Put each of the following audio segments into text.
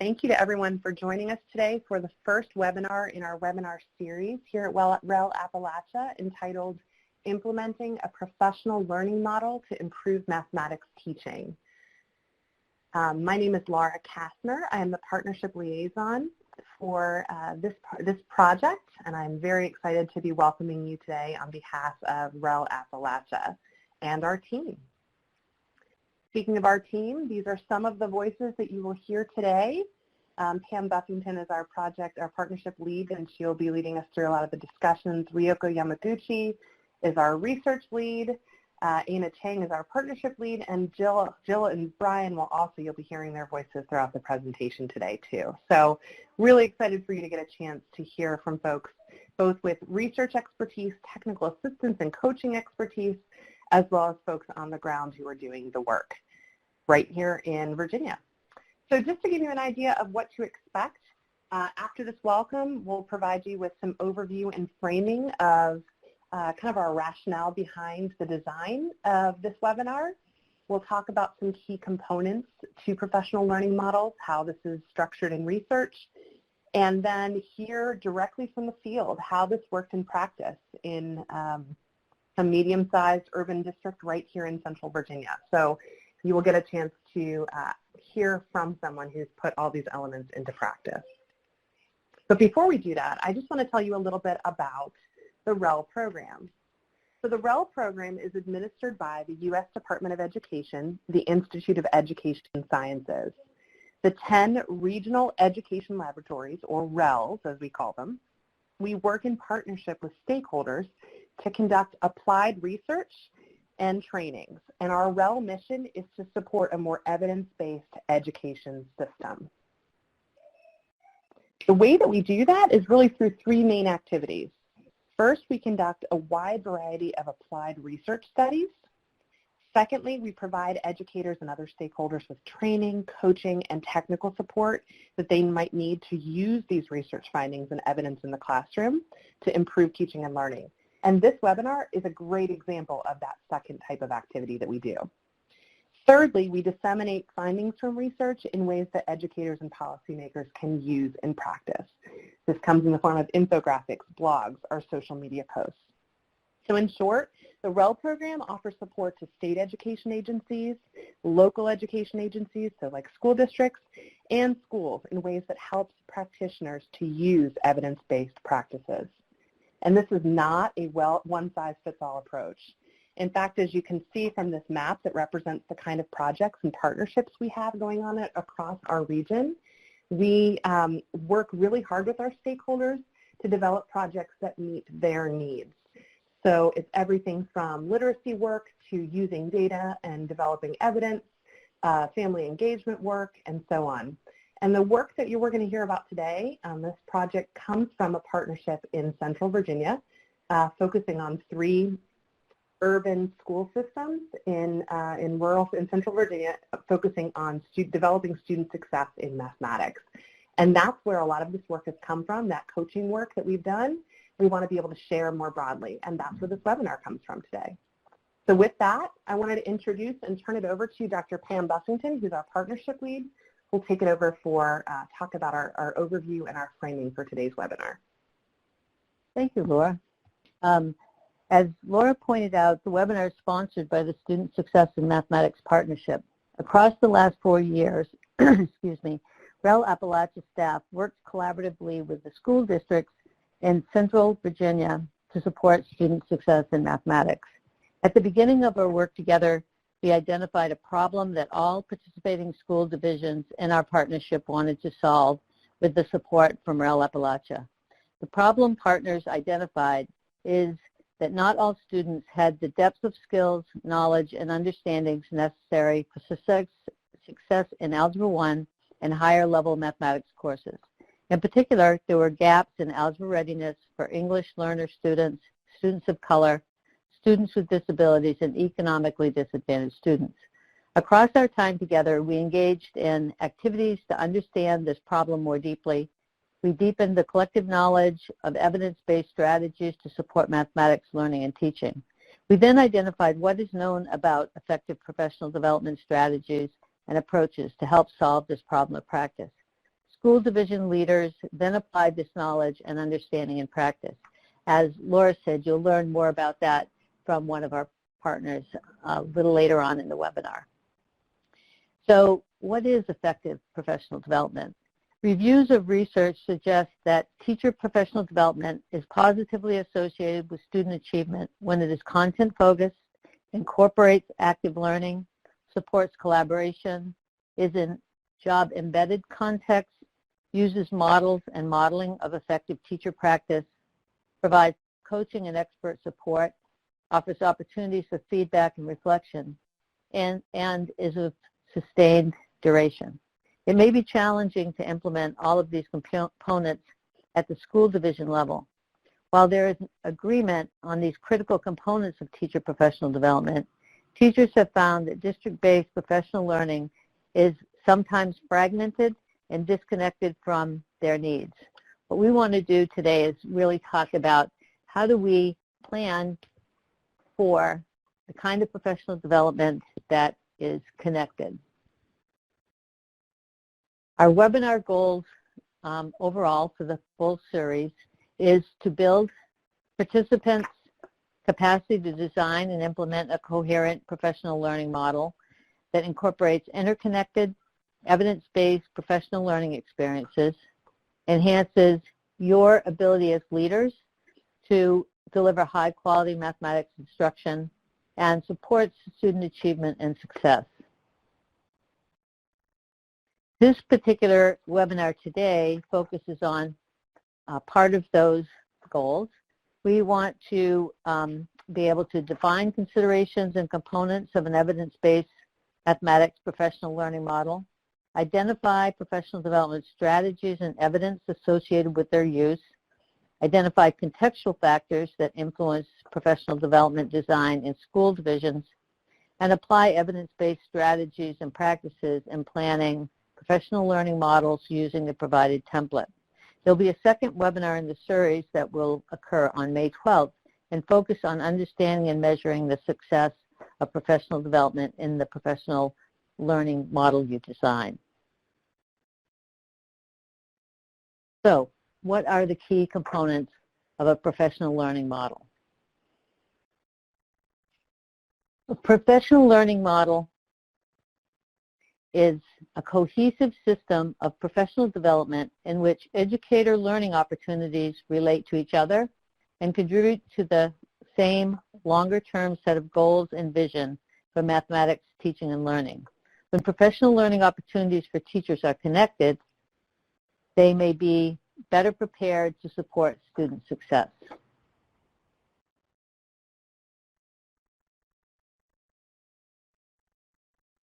Thank you to everyone for joining us today for the first webinar in our webinar series here at REL Appalachia entitled Implementing a Professional Learning Model to Improve Mathematics Teaching. My name is Laura Kastner. I am the Partnership Liaison for this project, and I'm very excited to be welcoming you today on behalf of REL Appalachia and our team. Speaking of our team, these are some of the voices that you will hear today. Pam Buffington is our partnership lead, and she'll be leading us through a lot of the discussions. Ryoko Yamaguchi is our research lead. Anna Chang is our partnership lead, and Jill and Brian you'll be hearing their voices throughout the presentation today too. So really excited for you to get a chance to hear from folks both with research expertise, technical assistance, and coaching expertise, as well as folks on the ground who are doing the work right here in Virginia. So just to give you an idea of what to expect, after this welcome, we'll provide you with some overview and framing of kind of our rationale behind the design of this webinar. We'll talk about some key components to professional learning models, how this is structured in research, and then hear directly from the field how this worked in practice in a medium-sized urban district right here in Central Virginia. So you will get a chance to hear from someone who's put all these elements into practice. But before we do that, I just want to tell you a little bit about the REL program. So the REL program is administered by the U.S. Department of Education, the Institute of Education Sciences. The 10 regional education laboratories, or RELs as we call them, we work in partnership with stakeholders to conduct applied research and trainings. And our REL mission is to support a more evidence-based education system. The way that we do that is really through three main activities. First, we conduct a wide variety of applied research studies. Secondly, we provide educators and other stakeholders with training, coaching, and technical support that they might need to use these research findings and evidence in the classroom to improve teaching and learning. And this webinar is a great example of that second type of activity that we do. Thirdly, we disseminate findings from research in ways that educators and policymakers can use in practice. This comes in the form of infographics, blogs, or social media posts. So in short, the REL program offers support to state education agencies, local education agencies, so like school districts, and schools in ways that helps practitioners to use evidence-based practices. And this is not a one-size-fits-all approach. In fact, as you can see from this map that represents the kind of projects and partnerships we have going on across our region, we work really hard with our stakeholders to develop projects that meet their needs. So it's everything from literacy work to using data and developing evidence, family engagement work, and so on. And the work that we're going to hear about today, this project comes from a partnership in Central Virginia, focusing on 3 urban school systems in Central Virginia, focusing on developing student success in mathematics. And that's where a lot of this work has come from, that coaching work that we've done. We want to be able to share more broadly, and that's where this webinar comes from today. So with that, I wanted to introduce and turn it over to Dr. Pam Buffington, who's our partnership lead. We'll take it over for talk about our overview and our framing for today's webinar. Thank you, Laura. As Laura pointed out, the webinar is sponsored by the Student Success in Mathematics Partnership. Across the last 4 years, excuse me, REL Appalachia staff worked collaboratively with the school districts in Central Virginia to support student success in mathematics. At the beginning of our work together, we identified a problem that all participating school divisions in our partnership wanted to solve with the support from REL Appalachia. The problem partners identified is that not all students had the depth of skills, knowledge, and understandings necessary for success in Algebra 1 and higher level mathematics courses. In particular, there were gaps in algebra readiness for English learner students, students of color, students with disabilities, and economically disadvantaged students. Across our time together, we engaged in activities to understand this problem more deeply. We deepened the collective knowledge of evidence-based strategies to support mathematics learning and teaching. We then identified what is known about effective professional development strategies and approaches to help solve this problem of practice. school division leaders then applied this knowledge and understanding in practice. As Laura said, you'll learn more about that from one of our partners a little later on in the webinar. So what is effective professional development? Reviews of research suggest that teacher professional development is positively associated with student achievement when it is content-focused, incorporates active learning, supports collaboration, is in job-embedded context, uses models and modeling of effective teacher practice, provides coaching and expert support, offers opportunities for feedback and reflection, and is of sustained duration. It may be challenging to implement all of these components at the school division level. While there is agreement on these critical components of teacher professional development, teachers have found that district-based professional learning is sometimes fragmented and disconnected from their needs. What we want to do today is really talk about how do we plan for the kind of professional development that is connected. Our webinar goals overall for the full series is to build participants' capacity to design and implement a coherent professional learning model that incorporates interconnected, evidence-based professional learning experiences, enhances your ability as leaders to deliver high-quality mathematics instruction, and supports student achievement and success. This particular webinar today focuses on part of those goals. We want to be able to define considerations and components of an evidence-based mathematics professional learning model, identify professional development strategies and evidence associated with their use, identify contextual factors that influence professional development design in school divisions, and apply evidence-based strategies and practices in planning professional learning models using the provided template. There'll be a second webinar in the series that will occur on May 12th and focus on understanding and measuring the success of professional development in the professional learning model you design. So, what are the key components of a professional learning model? A professional learning model is a cohesive system of professional development in which educator learning opportunities relate to each other and contribute to the same longer-term set of goals and vision for mathematics teaching and learning. When professional learning opportunities for teachers are connected, they may be better prepared to support student success.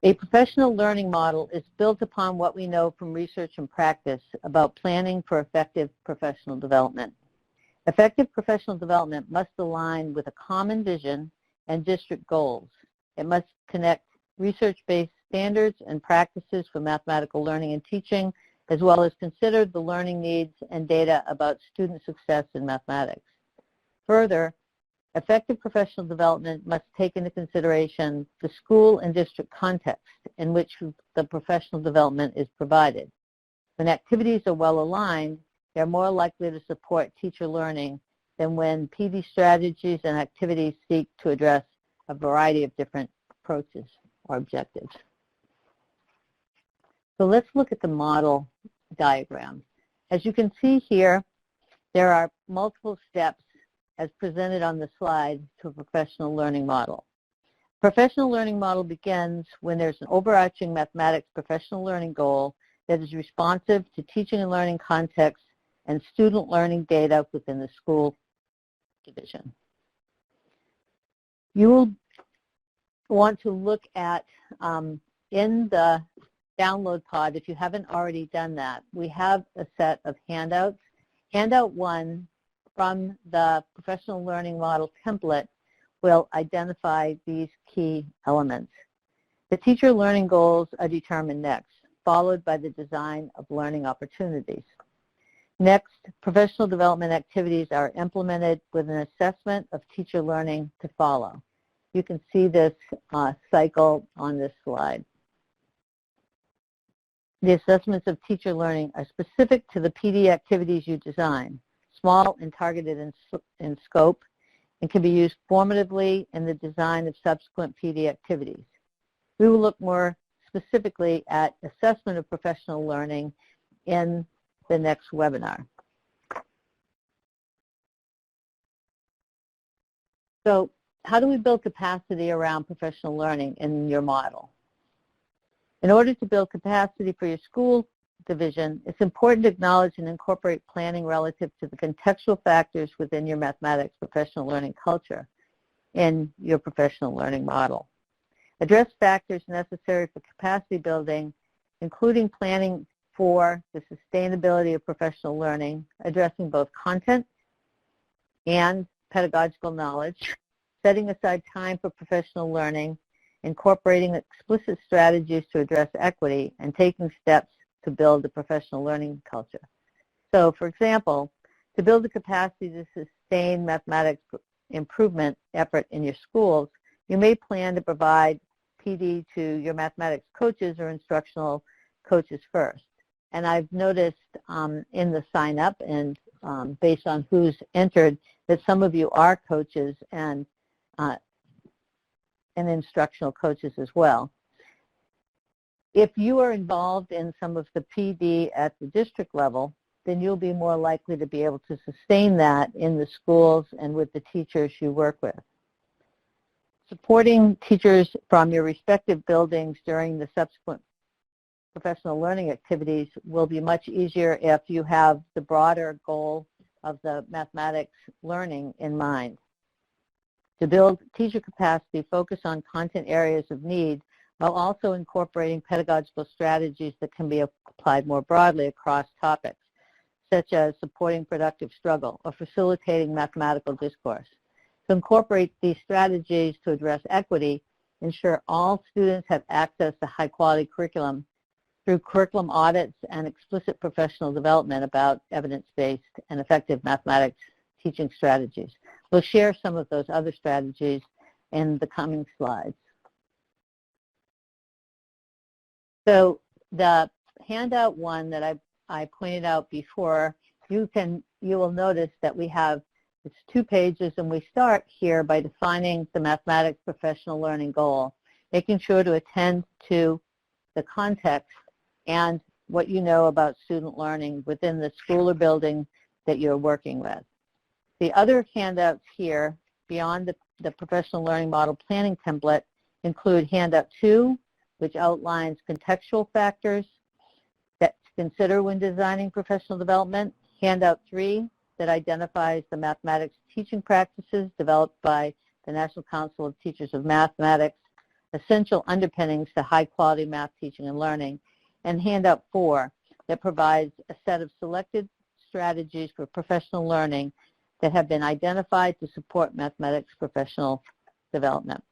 A professional learning model is built upon what we know from research and practice about planning for effective professional development. Effective professional development must align with a common vision and district goals. It must connect research-based standards and practices for mathematical learning and teaching, as well as consider the learning needs and data about student success in mathematics. Further, effective professional development must take into consideration the school and district context in which the professional development is provided. When activities are well aligned, they're more likely to support teacher learning than when PD strategies and activities seek to address a variety of different approaches or objectives. So let's look at the model diagram. As you can see here, there are multiple steps as presented on the slide to a professional learning model. Professional learning model begins when there's an overarching mathematics professional learning goal that is responsive to teaching and learning context and student learning data within the school division. You will want to look at, in the download pod, if you haven't already done that, we have a set of handouts. Handout 1 from the professional learning model template will identify these key elements. The teacher learning goals are determined next, followed by the design of learning opportunities. Next, professional development activities are implemented with an assessment of teacher learning to follow. You can see this cycle on this slide. The assessments of teacher learning are specific to the PD activities you design, small and targeted in scope, and can be used formatively in the design of subsequent PD activities. We will look more specifically at assessment of professional learning in the next webinar. So how do we build capacity around professional learning in your model? In order to build capacity for your school division, it's important to acknowledge and incorporate planning relative to the contextual factors within your mathematics professional learning culture in your professional learning model. Address factors necessary for capacity building, including planning for the sustainability of professional learning, addressing both content and pedagogical knowledge, setting aside time for professional learning, incorporating explicit strategies to address equity, and taking steps to build a professional learning culture. So, for example, to build the capacity to sustain mathematics improvement effort in your schools, you may plan to provide PD to your mathematics coaches or instructional coaches first. And I've noticed in the sign up and based on who's entered that some of you are coaches and instructional coaches as well. If you are involved in some of the PD at the district level, then you'll be more likely to be able to sustain that in the schools and with the teachers you work with. Supporting teachers from your respective buildings during the subsequent professional learning activities will be much easier if you have the broader goal of the mathematics learning in mind. To build teacher capacity, focus on content areas of need while also incorporating pedagogical strategies that can be applied more broadly across topics, such as supporting productive struggle or facilitating mathematical discourse. To incorporate these strategies to address equity, ensure all students have access to high-quality curriculum through curriculum audits and explicit professional development about evidence-based and effective mathematics teaching strategies. We'll share some of those other strategies in the coming slides. So the handout one that I pointed out before, you will notice that we have, it's 2 pages, and we start here by defining the mathematics professional learning goal, making sure to attend to the context and what you know about student learning within the school or building that you're working with. The other handouts here, beyond the professional learning model planning template, include handout 2, which outlines contextual factors that to consider when designing professional development, handout 3, that identifies the mathematics teaching practices developed by the National Council of Teachers of Mathematics, essential underpinnings to high-quality math teaching and learning, and handout 4, that provides a set of selected strategies for professional learning that have been identified to support mathematics professional development.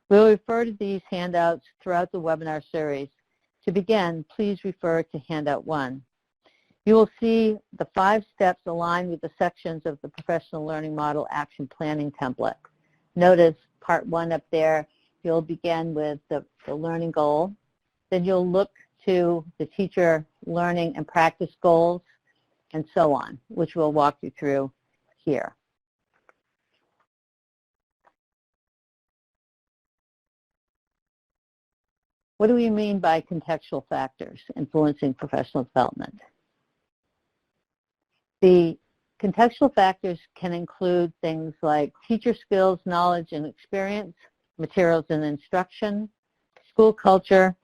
We'll refer to these handouts throughout the webinar series. To begin, please refer to handout 1. You will see the 5 steps aligned with the sections of the professional learning model action planning template. Notice part 1 up there, you'll begin with the learning goal. Then you'll look to the teacher learning and practice goals, and so on, which we'll walk you through here. What do we mean by contextual factors influencing professional development? The contextual factors can include things like teacher skills, knowledge, and experience, materials and instruction, school culture,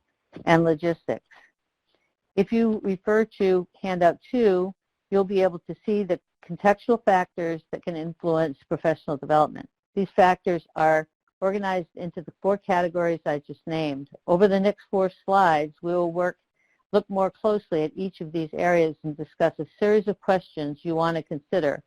and logistics. If you refer to handout 2, you'll be able to see the contextual factors that can influence professional development. These factors are organized into the 4 categories I just named. Over the next 4 slides, we will look more closely at each of these areas and discuss a series of questions you want to consider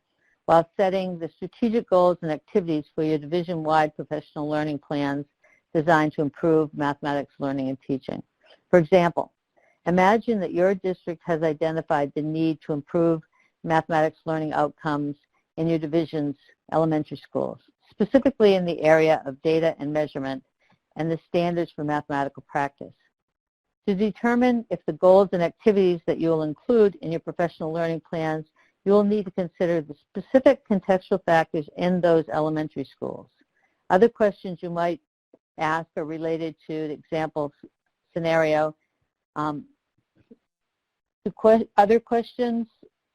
while setting the strategic goals and activities for your division-wide professional learning plans designed to improve mathematics learning and teaching. For example, imagine that your district has identified the need to improve mathematics learning outcomes in your division's elementary schools, specifically in the area of data and measurement and the standards for mathematical practice. To determine if the goals and activities that you will include in your professional learning plans, you will need to consider the specific contextual factors in those elementary schools. Other questions you might ask are related to the example scenario. Other questions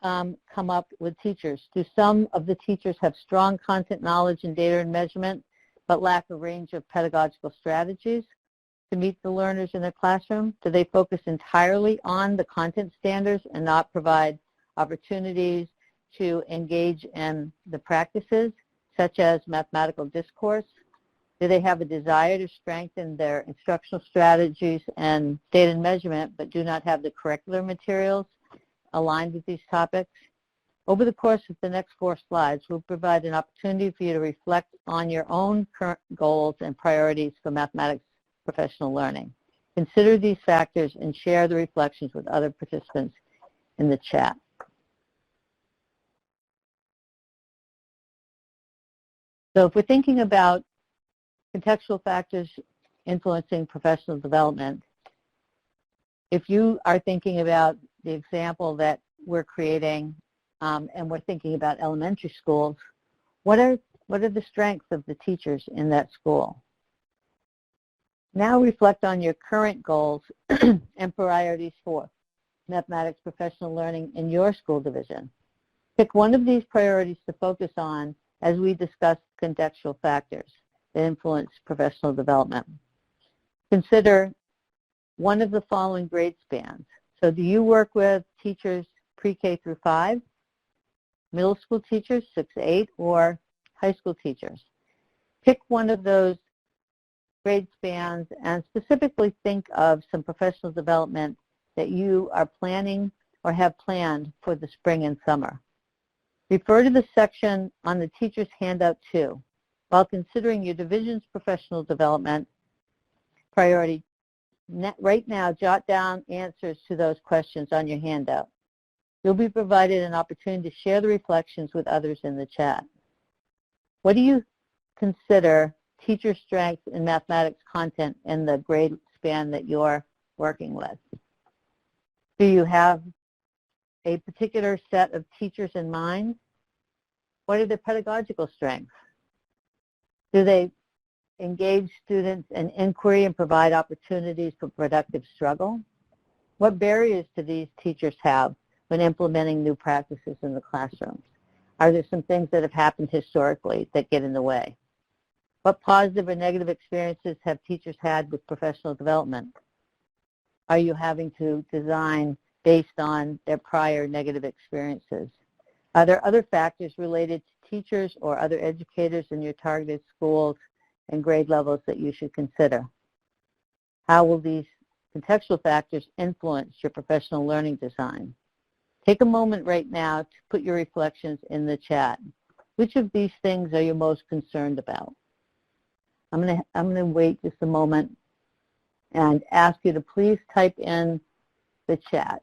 come up with teachers. Do some of the teachers have strong content knowledge in data and measurement, but lack a range of pedagogical strategies to meet the learners in their classroom? Do they focus entirely on the content standards and not provide opportunities to engage in the practices, such as mathematical discourse? Do they have a desire to strengthen their instructional strategies and data and measurement, but do not have the curricular materials aligned with these topics? Over the course of the next 4 slides, we'll provide an opportunity for you to reflect on your own current goals and priorities for mathematics professional learning. Consider these factors and share the reflections with other participants in the chat. So if we're thinking about contextual factors influencing professional development, if you are thinking about the example that we're creating and we're thinking about elementary schools, what are the strengths of the teachers in that school? Now reflect on your current goals and priorities for mathematics professional learning in your school division. Pick one of these priorities to focus on as we discuss contextual factors that influence professional development. Consider one of the following grade spans. So do you work with teachers pre-K through 5, middle school teachers 6-8, or high school teachers? Pick one of those grade spans and specifically think of some professional development that you are planning or have planned for the spring and summer. Refer to the section on the teacher's handout 2. While considering your division's professional development priority, right now jot down answers to those questions on your handout. You'll be provided an opportunity to share the reflections with others in the chat. What do you consider teacher strengths in mathematics content in the grade span that you're working with? Do you have a particular set of teachers in mind? What are their pedagogical strengths? Do they engage students in inquiry and provide opportunities for productive struggle? What barriers do these teachers have when implementing new practices in the classrooms? Are there some things that have happened historically that get in the way? What positive or negative experiences have teachers had with professional development? Are you having to design based on their prior negative experiences? Are there other factors related to teachers or other educators in your targeted schools and grade levels that you should consider? How will these contextual factors influence your professional learning design? Take a moment right now to put your reflections in the chat. Which of these things are you most concerned about? I'm going to wait just a moment and ask you to please type in the chat.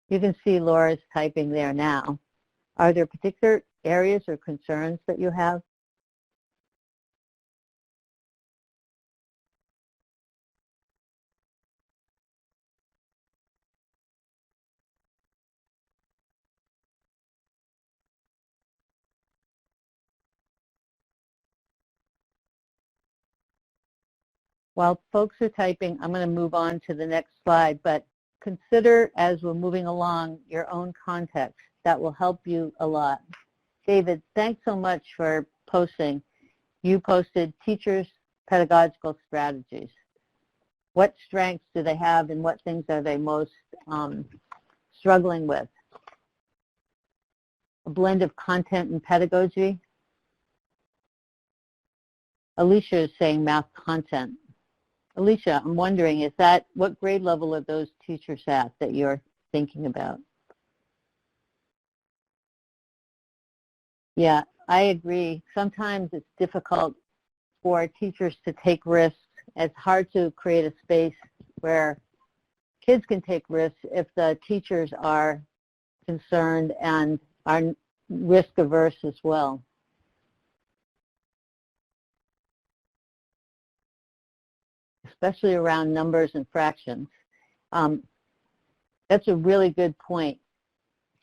You can see Laura's typing there now. Are there particular areas or concerns that you have? While folks are typing, I'm going to move on to the next slide, but consider as we're moving along your own context. That will help you a lot. David, thanks so much for posting. You posted teachers' pedagogical strategies. What strengths do they have and what things are they most struggling with? A blend of content and pedagogy. Alicia is saying math content. Alicia, I'm wondering, what grade level are those teachers at that you're thinking about? Yeah, I agree. Sometimes it's difficult for teachers to take risks. It's hard to create a space where kids can take risks if the teachers are concerned and are risk averse as well. especially around numbers and fractions. That's a really good point.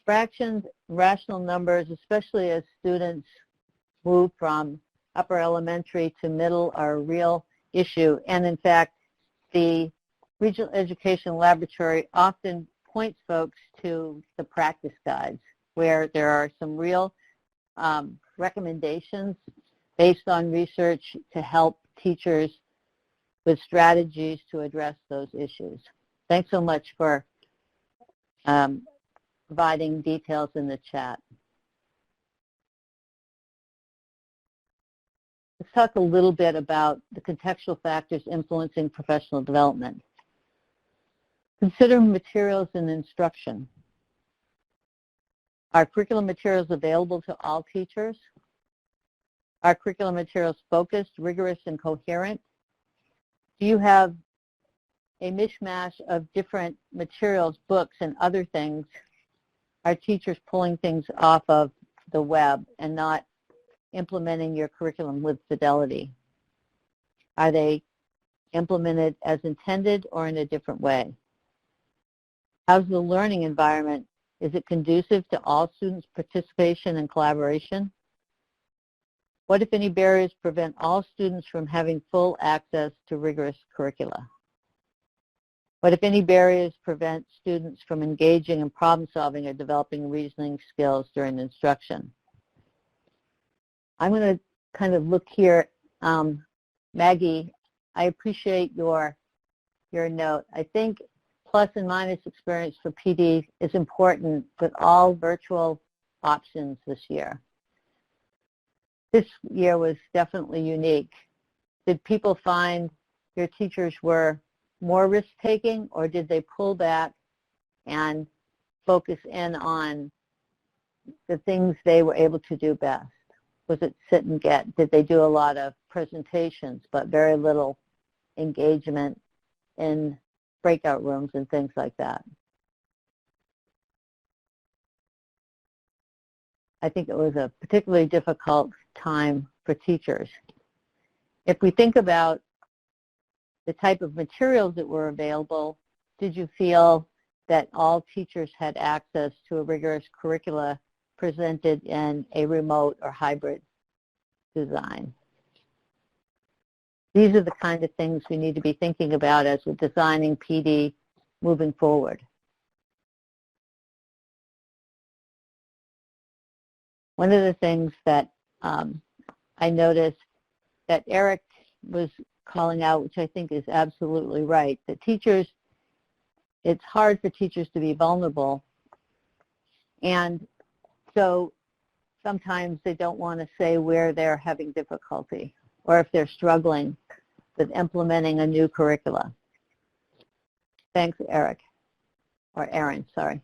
Fractions, rational numbers, especially as students move from upper elementary to middle, are a real issue. And in fact, the Regional Education Laboratory often points folks to the practice guides, where there are some real recommendations based on research to help teachers with strategies to address those issues. Thanks so much for providing details in the chat. Let's talk a little bit about the contextual factors influencing professional development. Consider materials and instruction. Are curriculum materials available to all teachers? Are curriculum materials focused, rigorous, and coherent? Do you have a mishmash of different materials, books, and other things? Are teachers pulling things off of the web and not implementing your curriculum with fidelity? Are they implemented as intended or in a different way? How's the learning environment? Is it conducive to all students' participation and collaboration? What, if any, barriers prevent all students from having full access to rigorous curricula? What, if any, barriers prevent students from engaging in problem solving or developing reasoning skills during instruction? I'm going to kind of look here. Maggie, I appreciate your note. I think plus and minus experience for PD is important with all virtual options this year. This year was definitely unique. Did people find your teachers were more risk-taking, or did they pull back and focus in on the things they were able to do best? Was it sit and get? Did they do a lot of presentations but very little engagement in breakout rooms and things like that? I think it was a particularly difficult time for teachers. If we think about the type of materials that were available, did you feel that all teachers had access to a rigorous curricula presented in a remote or hybrid design? These are the kind of things we need to be thinking about as we're designing PD moving forward. One of the things that I noticed that Eric was calling out, which I think is absolutely right, that teachers, it's hard for teachers to be vulnerable, and so sometimes they don't want to say where they're having difficulty or if they're struggling with implementing a new curricula. Thanks, Eric, or Aaron, sorry.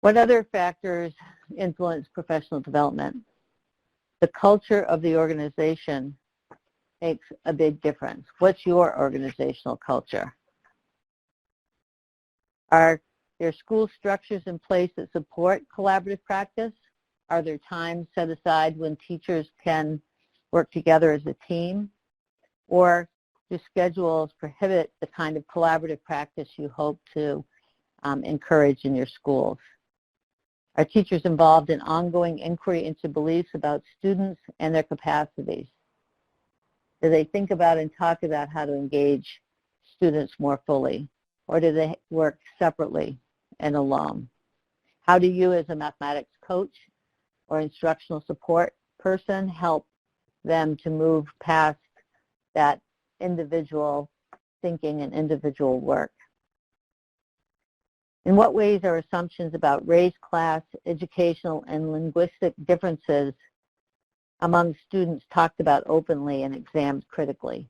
What other factors influence professional development? The culture of the organization makes a big difference. What's your organizational culture? Are there school structures in place that support collaborative practice? Are there times set aside when teachers can work together as a team? Or do schedules prohibit the kind of collaborative practice you hope to encourage in your schools? Are teachers involved in ongoing inquiry into beliefs about students and their capacities? Do they think about and talk about how to engage students more fully? Or do they work separately and alone? How do you as a mathematics coach or instructional support person help them to move past that individual thinking and individual work? In what ways are assumptions about race, class, educational, and linguistic differences among students talked about openly and examined critically?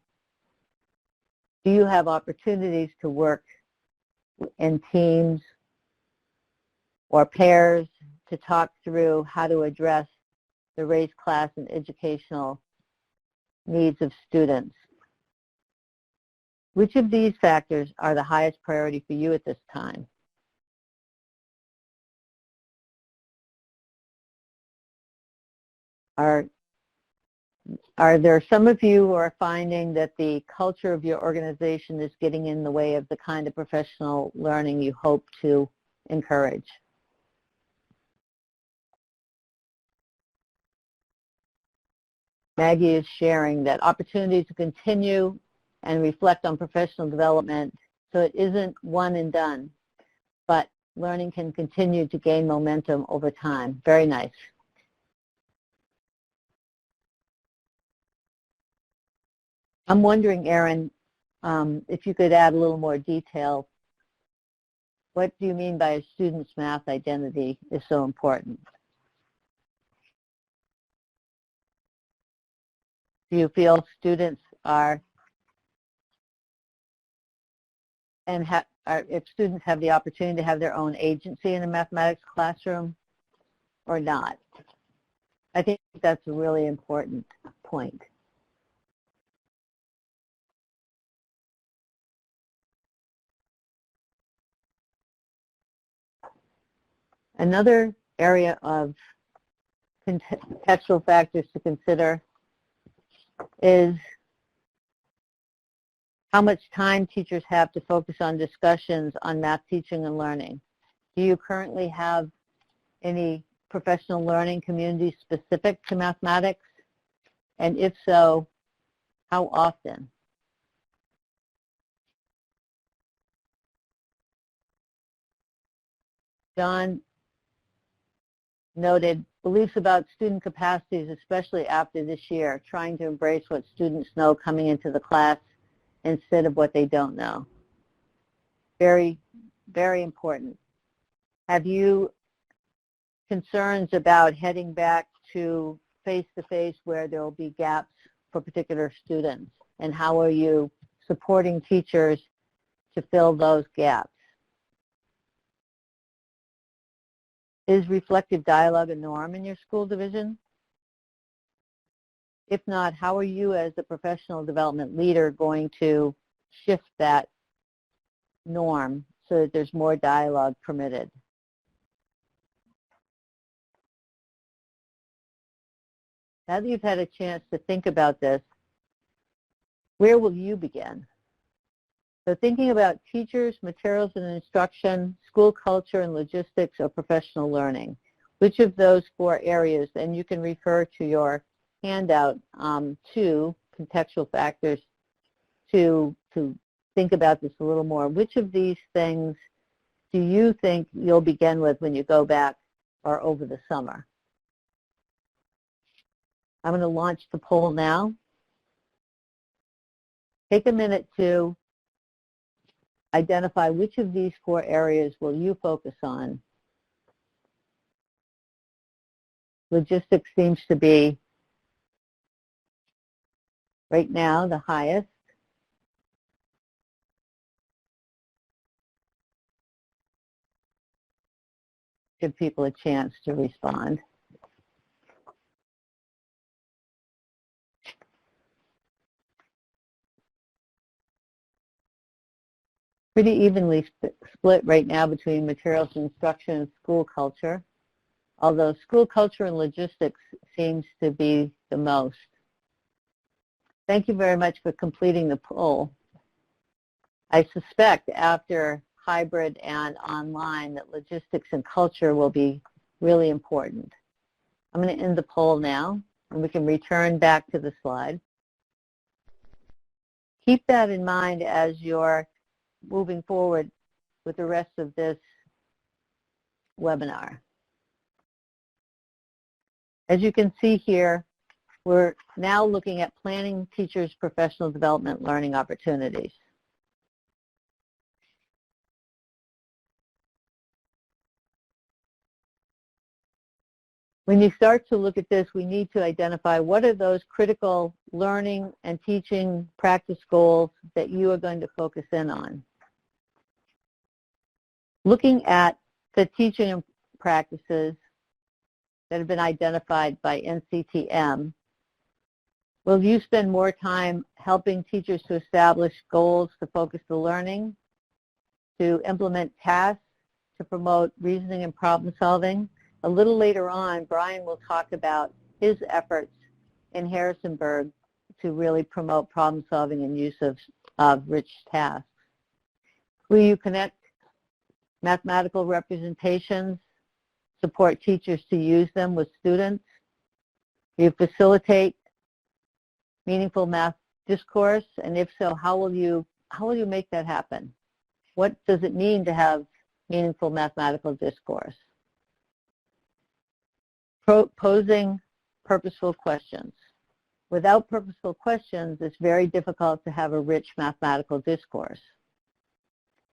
Do you have opportunities to work in teams or pairs to talk through how to address the race, class, and educational needs of students? Which of these factors are the highest priority for you at this time? Are there some of you who are finding that the culture of your organization is getting in the way of the kind of professional learning you hope to encourage? Maggie is sharing that opportunity to continue and reflect on professional development so it isn't one and done, but learning can continue to gain momentum over time. Very nice. I'm wondering, Erin, if you could add a little more detail. What do you mean by a student's math identity is so important? Do you feel students are, and if students have the opportunity to have their own agency in a mathematics classroom or not? I think that's a really important point. Another area of contextual factors to consider is how much time teachers have to focus on discussions on math teaching and learning. Do you currently have any professional learning communities specific to mathematics? And if so, how often? John noted beliefs about student capacities, especially after this year, trying to embrace what students know coming into the class instead of what they don't know. Very, very important. Have you concerns about heading back to face-to-face where there will be gaps for particular students? And how are you supporting teachers to fill those gaps? Is reflective dialogue a norm in your school division? If not, how are you as a professional development leader going to shift that norm so that there's more dialogue permitted? Now that you've had a chance to think about this, where will you begin? So thinking about teachers, materials and instruction, school culture and logistics, or professional learning. Which of those 4 areas, and you can refer to your handout to contextual factors to think about this a little more. Which of these things do you think you'll begin with when you go back or over the summer? I'm going to launch the poll now. Take a minute to identify which of these 4 areas will you focus on. Logistics seems to be, right now, the highest. Give people a chance to respond. Pretty evenly split right now between materials and instruction and school culture, although school culture and logistics seems to be the most. Thank you very much for completing the poll. I suspect after hybrid and online that logistics and culture will be really important. I'm going to end the poll now, and we can return back to the slide. Keep that in mind as you're moving forward with the rest of this webinar. As you can see here, we're now looking at planning teachers' professional development learning opportunities. When you start to look at this, we need to identify what are those critical learning and teaching practice goals that you are going to focus in on. Looking at the teaching practices that have been identified by NCTM, will you spend more time helping teachers to establish goals to focus the learning, to implement tasks, to promote reasoning and problem solving? A little later on, Brian will talk about his efforts in Harrisonburg to really promote problem solving and use of rich tasks. Will you connect mathematical representations, support teachers to use them with students? You facilitate meaningful math discourse, and if so, how will you make that happen? What does it mean to have meaningful mathematical discourse? Posing purposeful questions. Without purposeful questions, it's very difficult to have a rich mathematical discourse.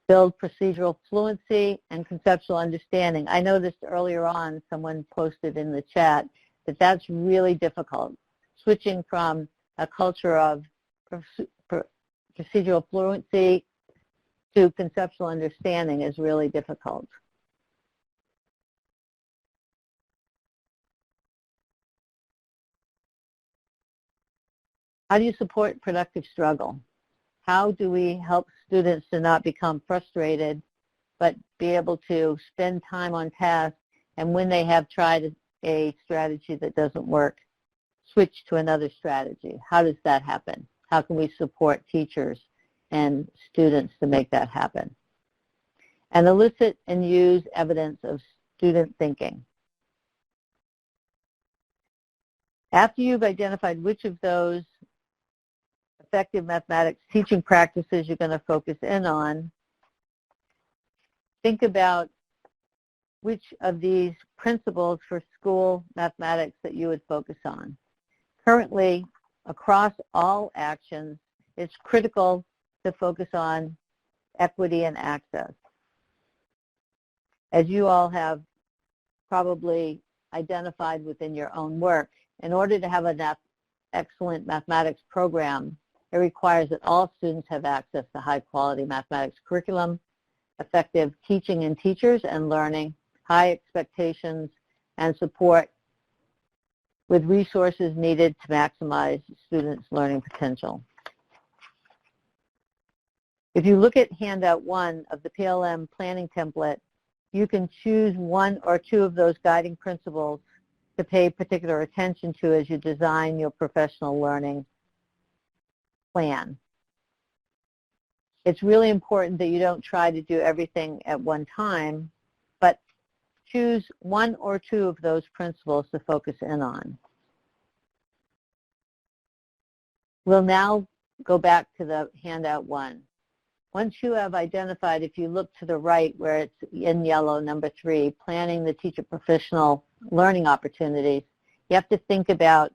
Build procedural fluency and conceptual understanding. I noticed earlier on, someone posted in the chat that that's really difficult. Switching from a culture of procedural fluency to conceptual understanding is really difficult. How do you support productive struggle? How do we help students to not become frustrated, but be able to spend time on task, and when they have tried a strategy that doesn't work, switch to another strategy? How does that happen? How can we support teachers and students to make that happen? And elicit and use evidence of student thinking. After you've identified which of those effective mathematics teaching practices you're going to focus in on, think about which of these principles for school mathematics that you would focus on. Currently, across all actions, it's critical to focus on equity and access. As you all have probably identified within your own work, in order to have an excellent mathematics program, it requires that all students have access to high-quality mathematics curriculum, effective teaching and teachers and learning, high expectations, and support with resources needed to maximize students' learning potential. If you look at handout 1 of the PLM planning template, you can choose one or two of those guiding principles to pay particular attention to as you design your professional learning plan. It's really important that you don't try to do everything at one time, but choose one or two of those principles to focus in on. We'll now go back to the handout 1. Once you have identified, if you look to the right where it's in yellow, number 3, planning the teacher professional learning opportunities, you have to think about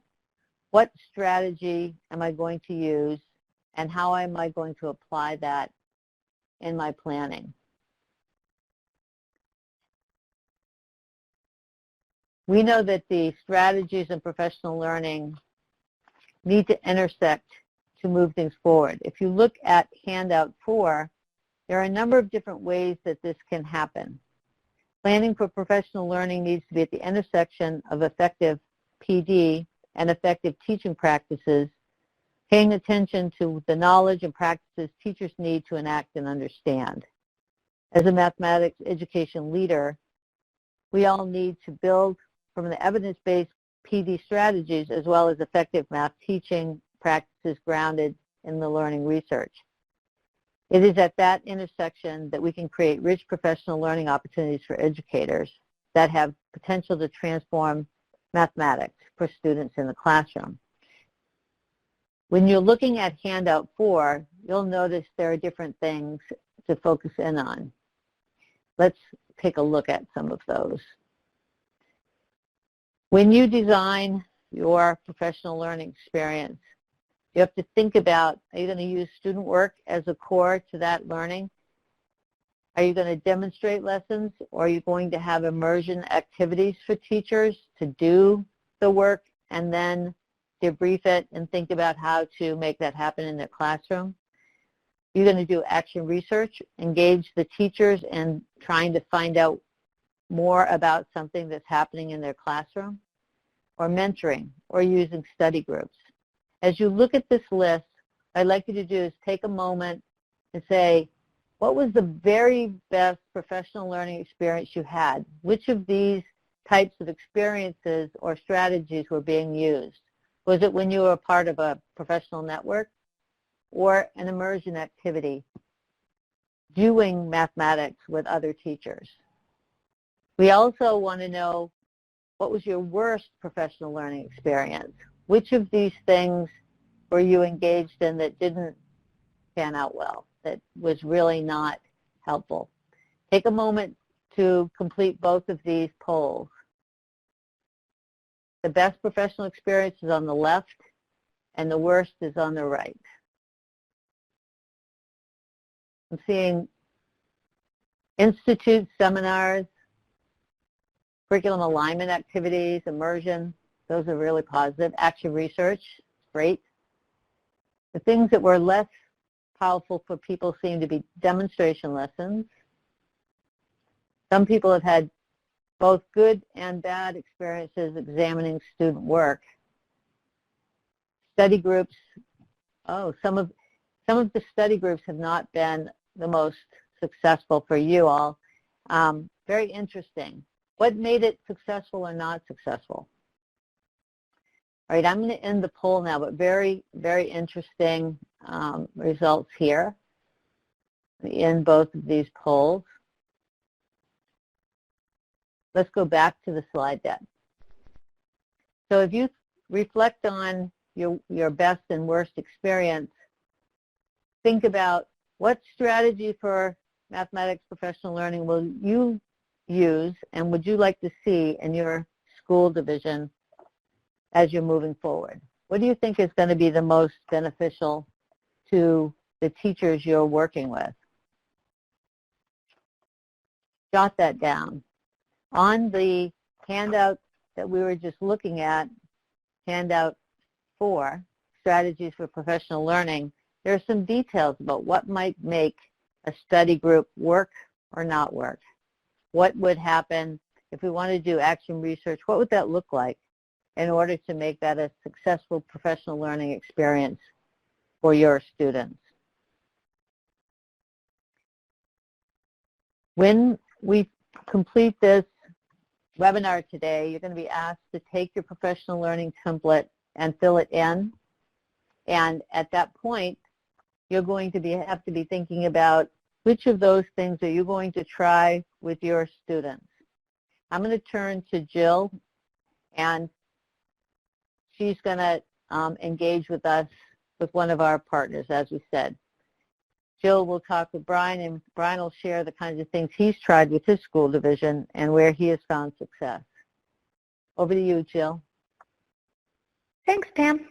what strategy am I going to use and how am I going to apply that in my planning. We know that the strategies in professional learning need to intersect to move things forward. If you look at handout 4, there are a number of different ways that this can happen. Planning for professional learning needs to be at the intersection of effective PD and effective teaching practices, paying attention to the knowledge and practices teachers need to enact and understand. As a mathematics education leader, we all need to build from the evidence-based PD strategies as well as effective math teaching practices grounded in the learning research. It is at that intersection that we can create rich professional learning opportunities for educators that have potential to transform mathematics for students in the classroom. When you're looking at handout 4, you'll notice there are different things to focus in on. Let's take a look at some of those. When you design your professional learning experience, you have to think about, are you going to use student work as a core to that learning? Are you going to demonstrate lessons, or are you going to have immersion activities for teachers to do the work and then debrief it and think about how to make that happen in their classroom? You're going to do action research, engage the teachers in trying to find out more about something that's happening in their classroom, or mentoring, or using study groups. As you look at this list, what I'd like you to do is take a moment and say, what was the very best professional learning experience you had? Which of these types of experiences or strategies were being used? Was it when you were a part of a professional network or an immersion activity doing mathematics with other teachers? We also want to know, what was your worst professional learning experience? Which of these things were you engaged in that didn't pan out well, that was really not helpful? Take a moment to complete both of these polls. The best professional experience is on the left, and the worst is on the right. I'm seeing institute seminars, curriculum alignment activities, immersion. Those are really positive. Action research, great. The things that were less powerful for people seem to be demonstration lessons. Some people have had both good and bad experiences examining student work. Study groups, some of the study groups have not been the most successful for you all. Very interesting. What made it successful or not successful? All right, I'm going to end the poll now, but very, very interesting results here in both of these polls. Let's go back to the slide deck. So if you reflect on your best and worst experience, think about what strategy for mathematics professional learning will you use and would you like to see in your school division as you're moving forward? What do you think is going to be the most beneficial to the teachers you're working with? Jot that down. On the handout that we were just looking at, handout 4, Strategies for Professional Learning, there are some details about what might make a study group work or not work. What would happen if we want to do action research? What would that look like in order to make that a successful professional learning experience for your students? When we complete this webinar today, you're going to be asked to take your professional learning template and fill it in. And at that point, you're going to have to be thinking about which of those things are you going to try with your students. I'm going to turn to Jill, and she's going to engage with us with one of our partners, as we said. Jill will talk with Brian, and Brian will share the kinds of things he's tried with his school division and where he has found success. Over to you, Jill. Thanks, Pam.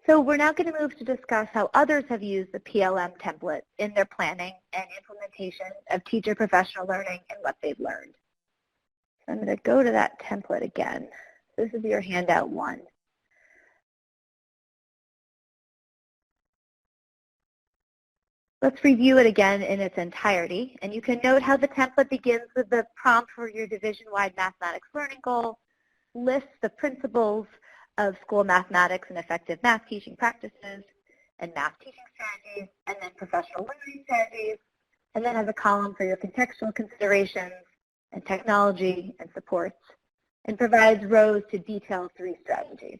So we're now going to move to discuss how others have used the PLM template in their planning and implementation of teacher professional learning and what they've learned. So I'm going to go to that template again. This is your handout 1. Let's review it again in its entirety, and you can note how the template begins with the prompt for your division-wide mathematics learning goal, lists the principles of school mathematics and effective math teaching practices, and math teaching strategies, and then professional learning strategies, and then has a column for your contextual considerations and technology and supports, and provides rows to detail 3 strategies.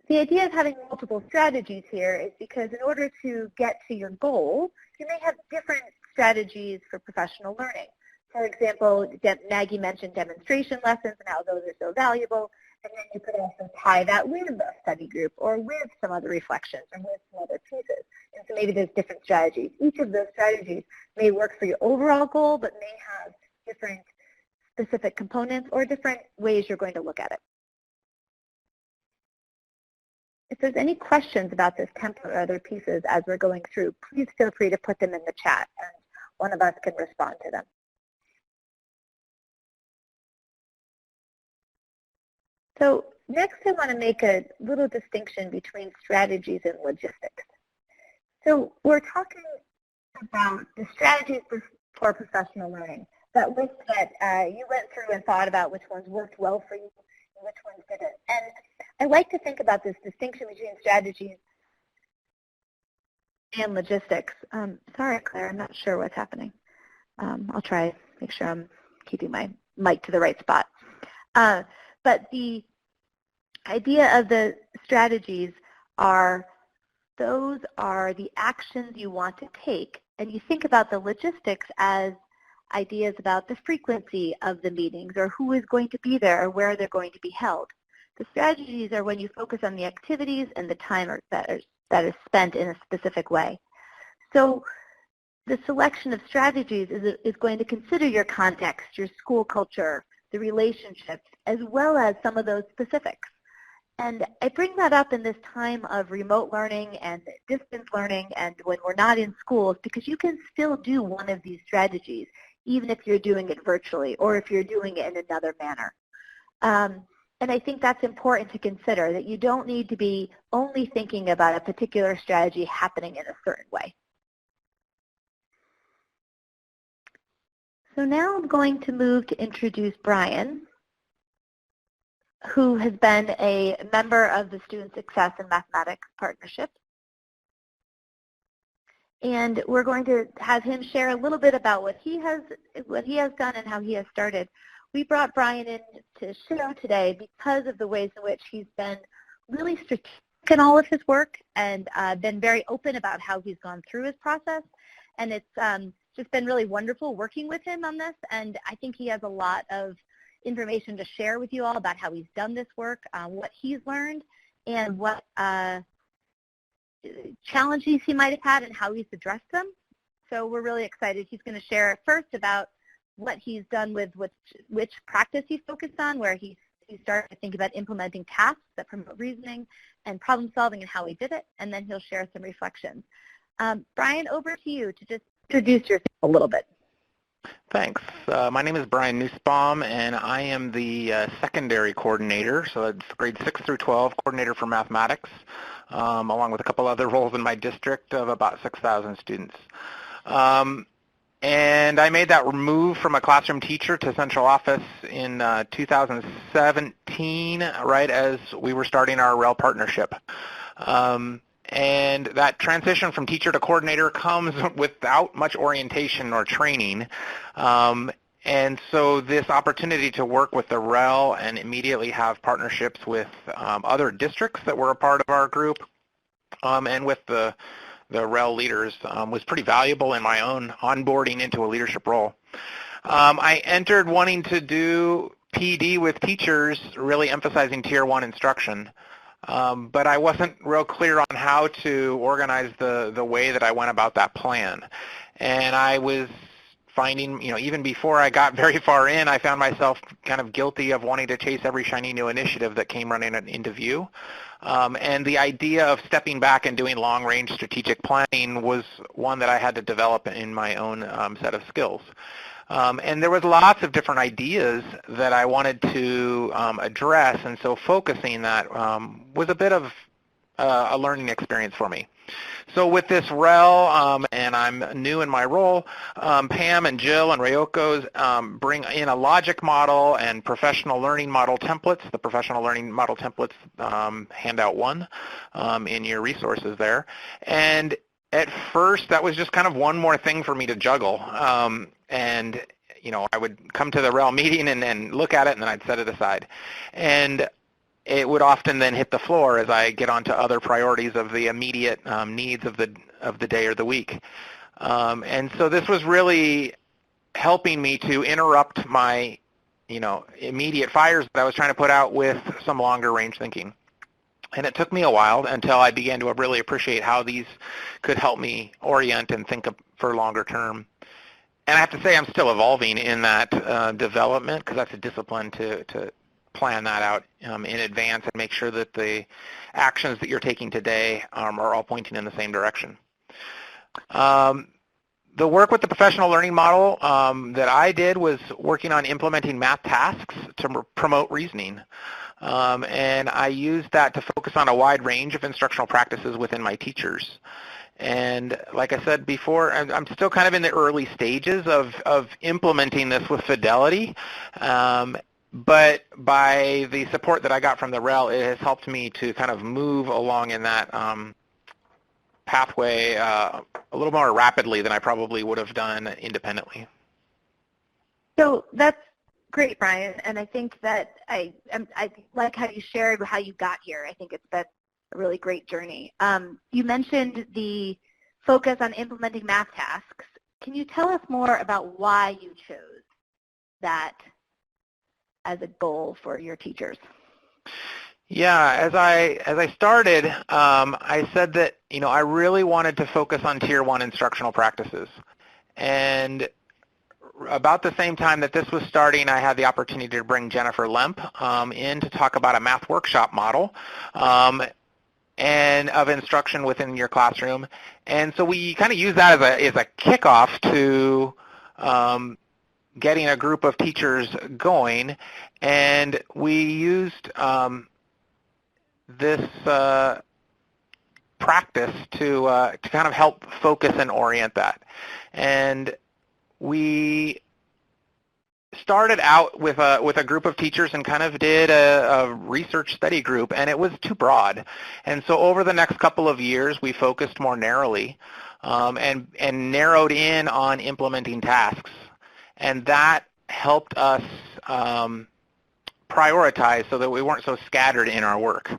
The idea of having multiple strategies here is because in order to get to your goal, you may have different strategies for professional learning. For example, Maggie mentioned demonstration lessons and how those are so valuable, and then you could also tie that with a study group or with some other reflections or with some other pieces. And so maybe there's different strategies. Each of those strategies may work for your overall goal, but may have different specific components or different ways you're going to look at it. If there's any questions about this template or other pieces as we're going through, please feel free to put them in the chat and one of us can respond to them. So next I want to make a little distinction between strategies and logistics. So we're talking about the strategies for professional learning, that list that you went through and thought about which ones worked well for you and which ones didn't. And I like to think about this distinction between strategies and logistics. Sorry, Claire, I'm not sure what's happening. I'll try to make sure I'm keeping my mic to the right spot. But idea of the strategies are, those are the actions you want to take, and you think about the logistics as ideas about the frequency of the meetings or who is going to be there or where they're going to be held. The strategies are when you focus on the activities and the time that is spent in a specific way. So the selection of strategies is going to consider your context, your school culture, the relationships, as well as some of those specifics. And I bring that up in this time of remote learning and distance learning and when we're not in schools, because you can still do one of these strategies, even if you're doing it virtually or if you're doing it in another manner. And I think that's important to consider, that you don't need to be only thinking about a particular strategy happening in a certain way. So now I'm going to move to introduce Brian, who has been a member of the Student Success in Mathematics Partnership. And we're going to have him share a little bit about what he has done and how he has started. We brought Brian in to share today because of the ways in which he's been really strategic in all of his work and been very open about how he's gone through his process. And it's just been really wonderful working with him on this, and I think he has a lot of information to share with you all about how he's done this work, what he's learned, and what challenges he might have had and how he's addressed them. So we're really excited. He's going to share first about what he's done with which practice he's focused on, where he started to think about implementing tasks that promote reasoning and problem solving and how he did it, and then he'll share some reflections. Brian, over to you to just introduce yourself a little bit. Thanks. My name is Brian Nussbaum, and I am the secondary coordinator, so it's grade 6 through 12 coordinator for mathematics, along with a couple other roles in my district of about 6,000 students. And I made that move from a classroom teacher to central office in 2017, right as we were starting our REL partnership. And that transition from teacher to coordinator comes without much orientation or training. And so this opportunity to work with the REL and immediately have partnerships with other districts that were a part of our group and with the REL leaders was pretty valuable in my own onboarding into a leadership role. I entered wanting to do PD with teachers, really emphasizing Tier 1 instruction. But I wasn't real clear on how to organize the way that I went about that plan. And I was finding, even before I got very far in, I found myself kind of guilty of wanting to chase every shiny new initiative that came running into view. And the idea of stepping back and doing long-range strategic planning was one that I had to develop in my own set of skills. And there was lots of different ideas that I wanted to address, and so focusing that was a bit of a learning experience for me. So with this REL, and I'm new in my role, Pam and Jill and Ryoko's bring in a logic model and professional learning model templates. The professional learning model templates, handout 1 in your resources there. And at first, that was just kind of one more thing for me to juggle. And, I would come to the REL meeting and look at it, and then I'd set it aside. And it would often then hit the floor as I get onto other priorities of the immediate needs of the day or the week. And so this was really helping me to interrupt my, immediate fires that I was trying to put out with some longer range thinking. And it took me a while until I began to really appreciate how these could help me orient and think for longer term. And I have to say I'm still evolving in that development, because that's a discipline to plan that out in advance and make sure that the actions that you're taking today are all pointing in the same direction. The work with the professional learning model that I did was working on implementing math tasks to promote reasoning. And I used that to focus on a wide range of instructional practices within my teachers. And like I said before, I'm still kind of in the early stages of implementing this with fidelity. But by the support that I got from the REL, it has helped me to kind of move along in that pathway a little more rapidly than I probably would have done independently. So that's Great, Brian. And I think that I like how you shared how you got here. I think it's been a really great journey. You mentioned the focus on implementing math tasks. Can you tell us more about why you chose that as a goal for your teachers? Yeah, as I started, I said that I really wanted to focus on Tier 1 instructional practices, and about the same time that this was starting, I had the opportunity to bring Jennifer Lemp in to talk about a math workshop model and of instruction within your classroom, and so we kind of used that as a kickoff to getting a group of teachers going, and we used this practice to kind of help focus and orient that. And we started out with a group of teachers and kind of did a research study group, and it was too broad. And so over the next couple of years, we focused more narrowly and narrowed in on implementing tasks. And that helped us prioritize so that we weren't so scattered in our work.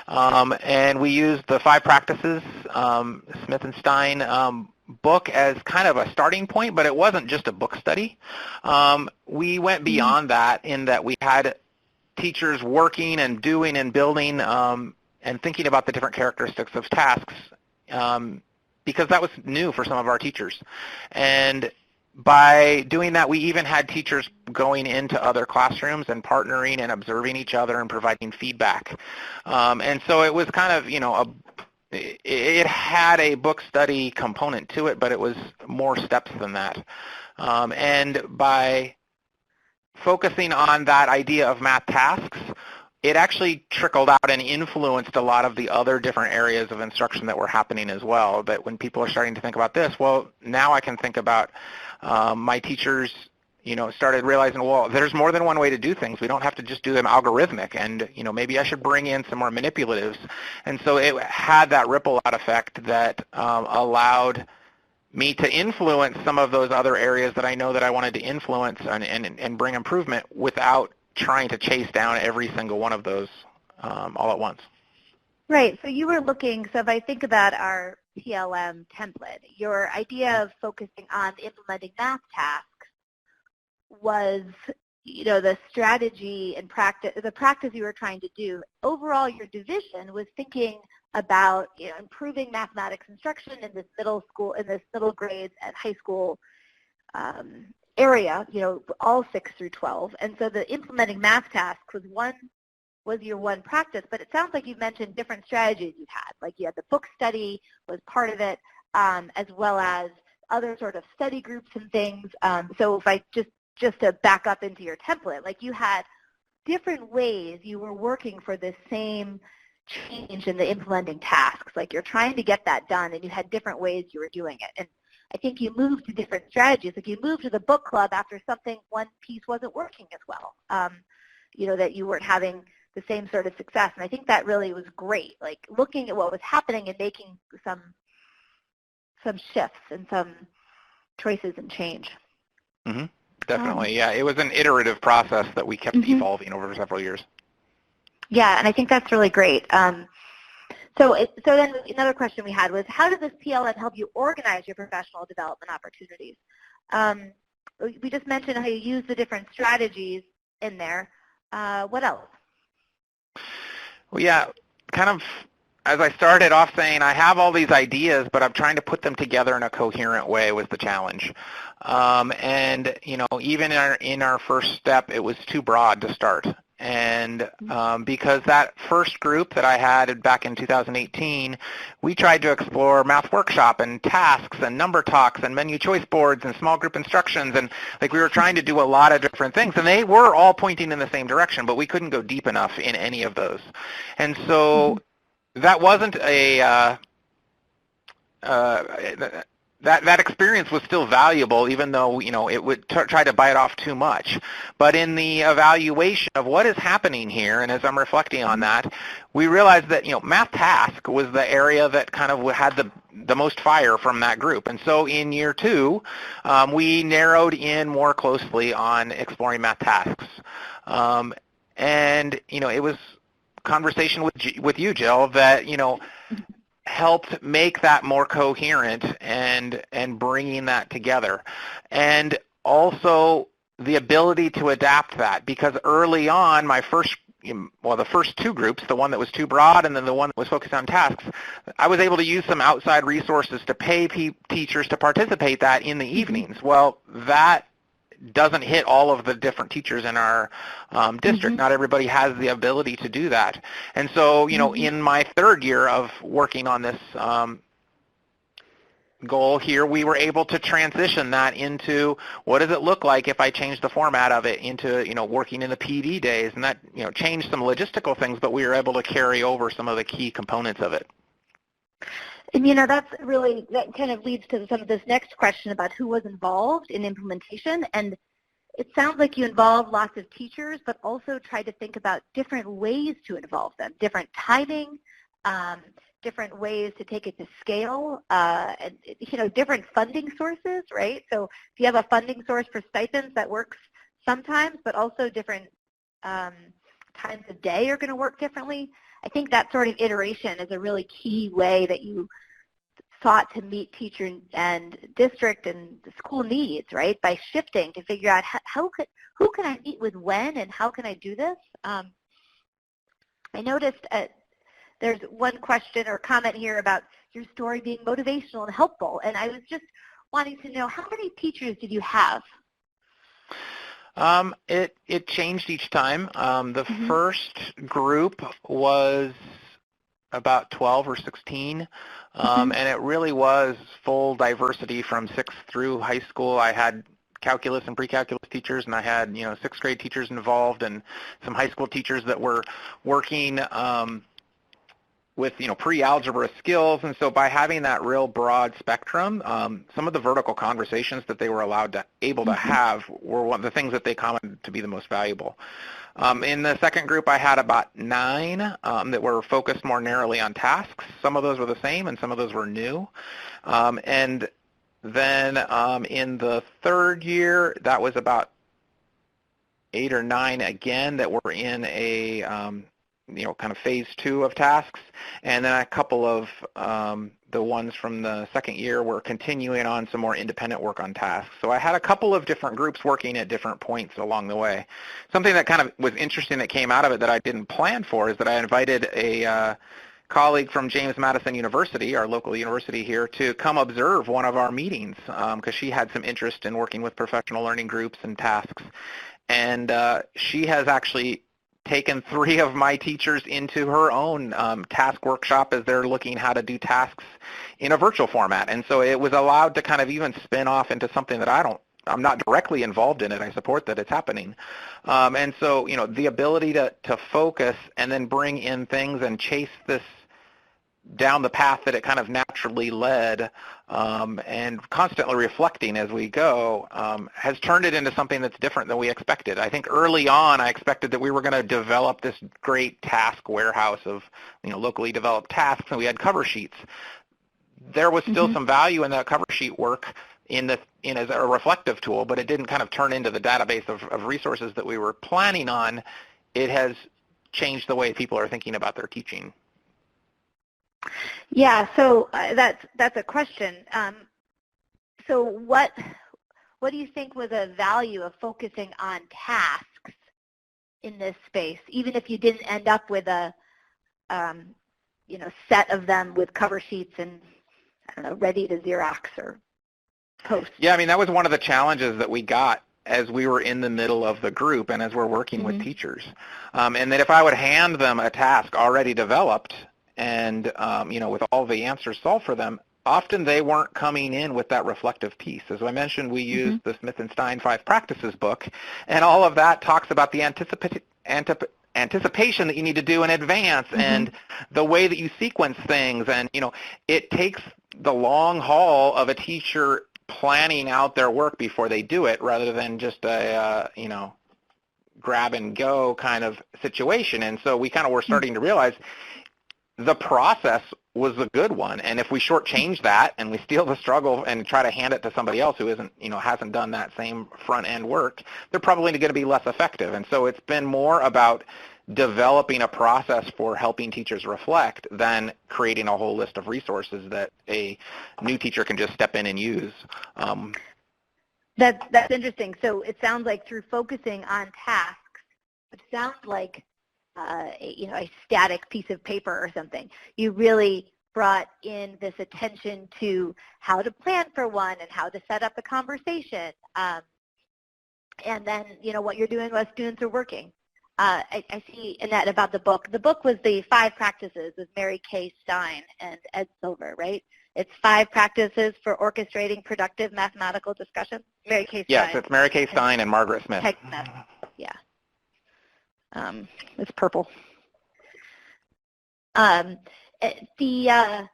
And we used the 5 practices, Smith and Stein book, as kind of a starting point, but it wasn't just a book study. We went beyond that in that we had teachers working and doing and building and thinking about the different characteristics of tasks because that was new for some of our teachers. And by doing that, we even had teachers going into other classrooms and partnering and observing each other and providing feedback. And so it was kind of, it had a book study component to it, but it was more steps than that. And by focusing on that idea of math tasks, it actually trickled out and influenced a lot of the other different areas of instruction that were happening as well. But when people are starting to think about this, well, now I can think about my teachers, started realizing, well, there's more than one way to do things. We don't have to just do them algorithmic, and maybe I should bring in some more manipulatives. And so it had that ripple out effect that allowed me to influence some of those other areas that I know that I wanted to influence and bring improvement without trying to chase down every single one of those all at once. Right. So you were looking, so if I think about our PLM template, your idea of focusing on implementing math tasks was, the strategy and practice, the practice you were trying to do. Overall, your division was thinking about, improving mathematics instruction in this middle school, in this middle grades and high school area, all 6 through 12. And so the implementing math tasks was your one practice, but it sounds like you mentioned different strategies you've had. Like you had the book study was part of it, as well as other sort of study groups and things. So if I just to back up into your template, like you had different ways you were working for this same change in the implementing tasks. Like you're trying to get that done, and you had different ways you were doing it. And I think you moved to different strategies. Like you moved to the book club after one piece wasn't working as well. That you weren't having the same sort of success. And I think that really was great. Like looking at what was happening and making some shifts and some choices and change. Mm-hmm. Definitely, yeah. It was an iterative process that we kept evolving over several years. Yeah, and I think that's really great. So then another question we had was, how does this PLM help you organize your professional development opportunities? We just mentioned how you use the different strategies in there. What else? Well, yeah, kind of as I started off saying, I have all these ideas, but I'm trying to put them together in a coherent way was the challenge. And, even in our first step, it was too broad to start. And because that first group that I had back in 2018, we tried to explore math workshop and tasks and number talks and menu choice boards and small group instructions. And we were trying to do a lot of different things. And they were all pointing in the same direction, but we couldn't go deep enough in any of those. And so that wasn't that experience was still valuable, even though, it would try to bite off too much. But in the evaluation of what is happening here, and as I'm reflecting on that, we realized that, math task was the area that kind of had the most fire from that group. And so in year 2, we narrowed in more closely on exploring math tasks. And, it was conversation with you, Jill, that, helped make that more coherent and bringing that together. And also the ability to adapt that, because early on, the first 2 groups, the one that was too broad and then the one that was focused on tasks, I was able to use some outside resources to pay teachers to participate that in the evenings. Well, that doesn't hit all of the different teachers in our district. Not everybody has the ability to do that. And so, in my 3rd year of working on this goal here, we were able to transition that into what does it look like if I change the format of it into, working in the PD days. And that, changed some logistical things, but we were able to carry over some of the key components of it. And that kind of leads to some of this next question about who was involved in implementation. And it sounds like you involved lots of teachers, but also tried to think about different ways to involve them, different timing, different ways to take it to scale, and, different funding sources, right? So if you have a funding source for stipends, that works sometimes, but also different times of day are going to work differently. I think that sort of iteration is a really key way that you sought to meet teacher and district and school needs, right? By shifting to figure out who can I meet with when and how can I do this? I noticed there's one question or comment here about your story being motivational and helpful, and I was just wanting to know, how many teachers did you have? It changed each time. The first group was about 12 or 16, and it really was full diversity from 6th through high school. I had calculus and pre-calculus teachers, and I had 6th grade teachers involved, and some high school teachers that were working with pre-algebra skills. And so by having that real broad spectrum, some of the vertical conversations that they were able to have were one of the things that they commented to be the most valuable. In the second group, I had about 9 that were focused more narrowly on tasks. Some of those were the same, and some of those were new. And then in the 3rd year, that was about 8 or 9 again that were in a kind of phase 2 of tasks, and then a couple of the ones from the 2nd year were continuing on some more independent work on tasks. So I had a couple of different groups working at different points along the way. Something that kind of was interesting that came out of it that I didn't plan for is that I invited a colleague from James Madison University, our local university here, to come observe one of our meetings because she had some interest in working with professional learning groups and tasks. And she has actually taken 3 of my teachers into her own task workshop as they're looking how to do tasks in a virtual format. And so it was allowed to kind of even spin off into something that I'm not directly involved in it. I support that it's happening. And so, the ability to focus and then bring in things and chase this down the path that it kind of naturally led, and constantly reflecting as we go, has turned it into something that's different than we expected. I think early on I expected that we were going to develop this great task warehouse of locally developed tasks, and we had cover sheets. There was still some value in that cover sheet work in as a reflective tool, but it didn't kind of turn into the database of resources that we were planning on. It has changed the way people are thinking about their teaching. Yeah, so that's a question. So what do you think was a value of focusing on tasks in this space, even if you didn't end up with a set of them with cover sheets and ready to Xerox or post? Yeah, I mean, that was one of the challenges that we got as we were in the middle of the group and as we're working with teachers. And that if I would hand them a task already developed and, with all the answers solved for them, often they weren't coming in with that reflective piece. As I mentioned, we used the Smith and Stein 5 Practices book, and all of that talks about the anticipation that you need to do in advance and the way that you sequence things. And, it takes the long haul of a teacher planning out their work before they do it rather than just a, grab and go kind of situation. And so we kind of were starting to realize the process was a good one. And if we shortchange that and we steal the struggle and try to hand it to somebody else who isn't, hasn't done that same front end work, they're probably going to be less effective. And so it's been more about developing a process for helping teachers reflect than creating a whole list of resources that a new teacher can just step in and use. That's interesting. So it sounds like through focusing on tasks, it sounds like a static piece of paper or something. You really brought in this attention to how to plan for one and how to set up a conversation. And then, what you're doing while students are working. I see, Annette, about the book. The book was the 5 practices with Mary Kay Stein and Ed Silver, right? It's 5 practices for orchestrating productive mathematical discussion. Mary Kay Stein. Yes, it's Mary Kay Stein and Margaret Smith. Peg Smith. Yeah. It's purple. The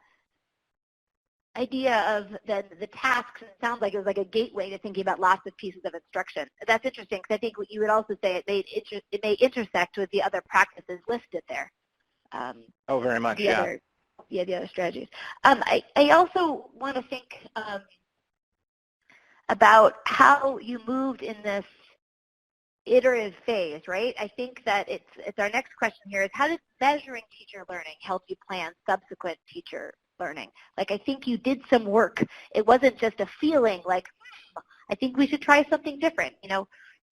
idea of the tasks, it sounds like it was like a gateway to thinking about lots of pieces of instruction. That's interesting because I think what you would also say it may intersect with the other practices listed there. Oh, very much, yeah. The other strategies. I also want to think about how you moved in this iterative phase, right? I think that it's our next question here is how did measuring teacher learning help you plan subsequent teacher learning? Like, I think you did some work. It wasn't just a feeling like, I think we should try something different, So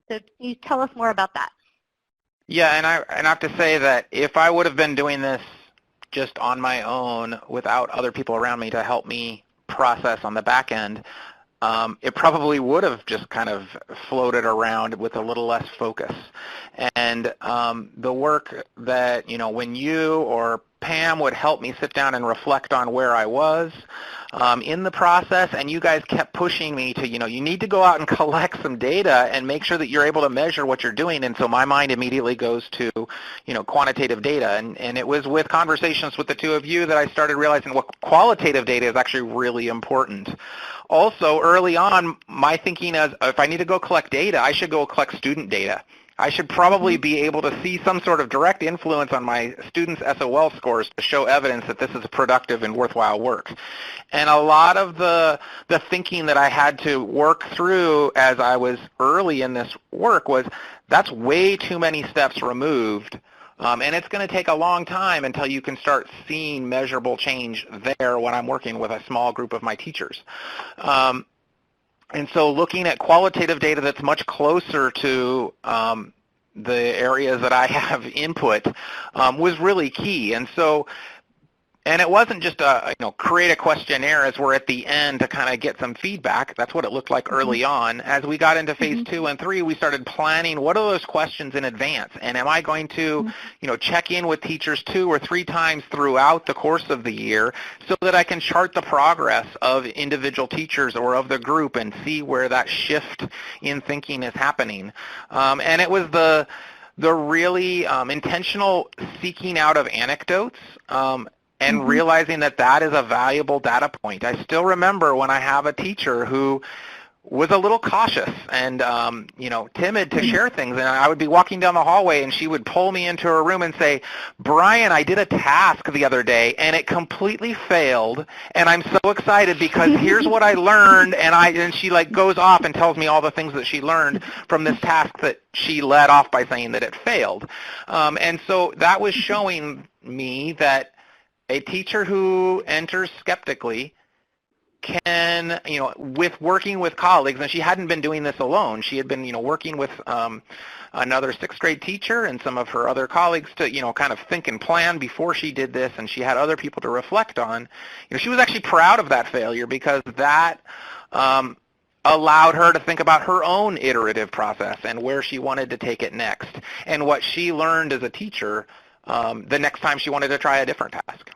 can you tell us more about that? Yeah, and I have to say that if I would have been doing this just on my own without other people around me to help me process on the back end, it probably would have just kind of floated around with a little less focus. And the work that, when you or Pam would help me sit down and reflect on where I was in the process, and you guys kept pushing me to, you need to go out and collect some data and make sure that you're able to measure what you're doing. And so my mind immediately goes to, quantitative data. And it was with conversations with the two of you that I started realizing what qualitative data is actually really important. Also, early on, my thinking is if I need to go collect data, I should go collect student data. I should probably be able to see some sort of direct influence on my students' SOL scores to show evidence that this is productive and worthwhile work. And a lot of the thinking that I had to work through as I was early in this work was that's way too many steps removed. And it's going to take a long time until you can start seeing measurable change there when I'm working with a small group of my teachers. And so looking at qualitative data that's much closer to the areas that I have input was really key. And so, and it wasn't just create a questionnaire as we're at the end to kind of get some feedback. That's what it looked like early on. As we got into phase 2 and 3, we started planning what are those questions in advance, and am I going to check in with teachers 2 or 3 times throughout the course of the year so that I can chart the progress of individual teachers or of the group and see where that shift in thinking is happening. And it was the really intentional seeking out of anecdotes and realizing that that is a valuable data point. I still remember when I have a teacher who was a little cautious and, timid to share things, and I would be walking down the hallway and she would pull me into her room and say, Brian, I did a task the other day and it completely failed, and I'm so excited because here's what I learned, and she goes off and tells me all the things that she learned from this task that she led off by saying that it failed. And so that was showing me that a teacher who enters skeptically can, with working with colleagues, and she hadn't been doing this alone. She had been, working with another 6th grade teacher and some of her other colleagues to, kind of think and plan before she did this, and she had other people to reflect on. She was actually proud of that failure because that allowed her to think about her own iterative process and where she wanted to take it next and what she learned as a teacher the next time she wanted to try a different task.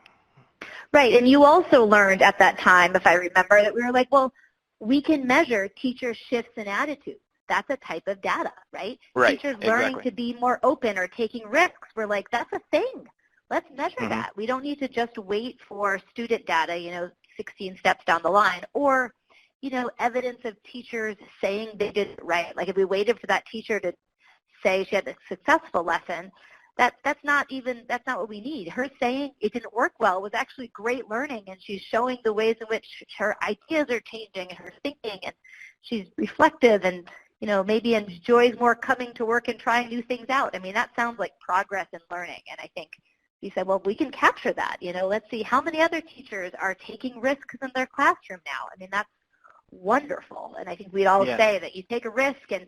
Right, and you also learned at that time, if I remember, that we were like, well, we can measure teacher shifts in attitudes. That's a type of data, right? Right, teachers learning to be more open or taking risks. We're like, that's a thing. Let's measure that. We don't need to just wait for student data, 16 steps down the line, or, you know, evidence of teachers saying they did it right. Like if we waited for that teacher to say she had a successful lesson, that's not what we need. Her saying it didn't work well was actually great learning, and she's showing the ways in which her ideas are changing and her thinking, and she's reflective and, you know, maybe enjoys more coming to work and trying new things out. I mean, that sounds like progress in learning, and I think you said, well, we can capture that. You know, let's see how many other teachers are taking risks in their classroom now. I mean, that's wonderful, and I think we'd all say that you take a risk, and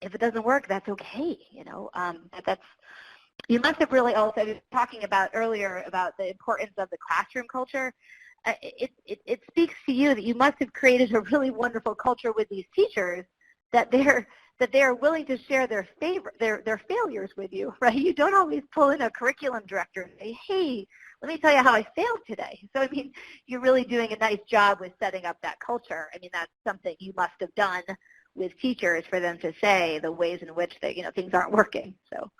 if it doesn't work, that's okay. You know, you must have really also been talking about earlier about the importance of the classroom culture. It speaks to you that you must have created a really wonderful culture with these teachers that they're willing to share their failures with you, right? You don't always pull in a curriculum director and say, hey, let me tell you how I failed today. So, I mean, you're really doing a nice job with setting up that culture. I mean, that's something you must have done with teachers for them to say the ways in which they, you know, things aren't working. So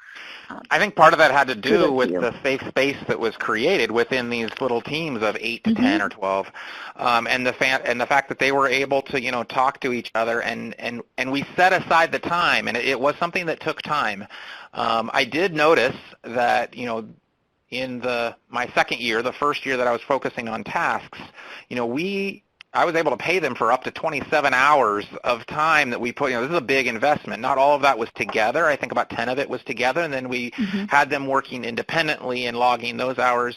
I think part of that had to do with the safe space that was created within these little teams of 8 to 10 or 12, and the fact that they were able to, you know, talk to each other, and we set aside the time, and it was something that took time. I did notice that, you know, in my second year, the first year that I was focusing on tasks, you know, I was able to pay them for up to 27 hours of time that we put, you know, this is a big investment. Not all of that was together. I think about 10 of it was together, and then we had them working independently and logging those hours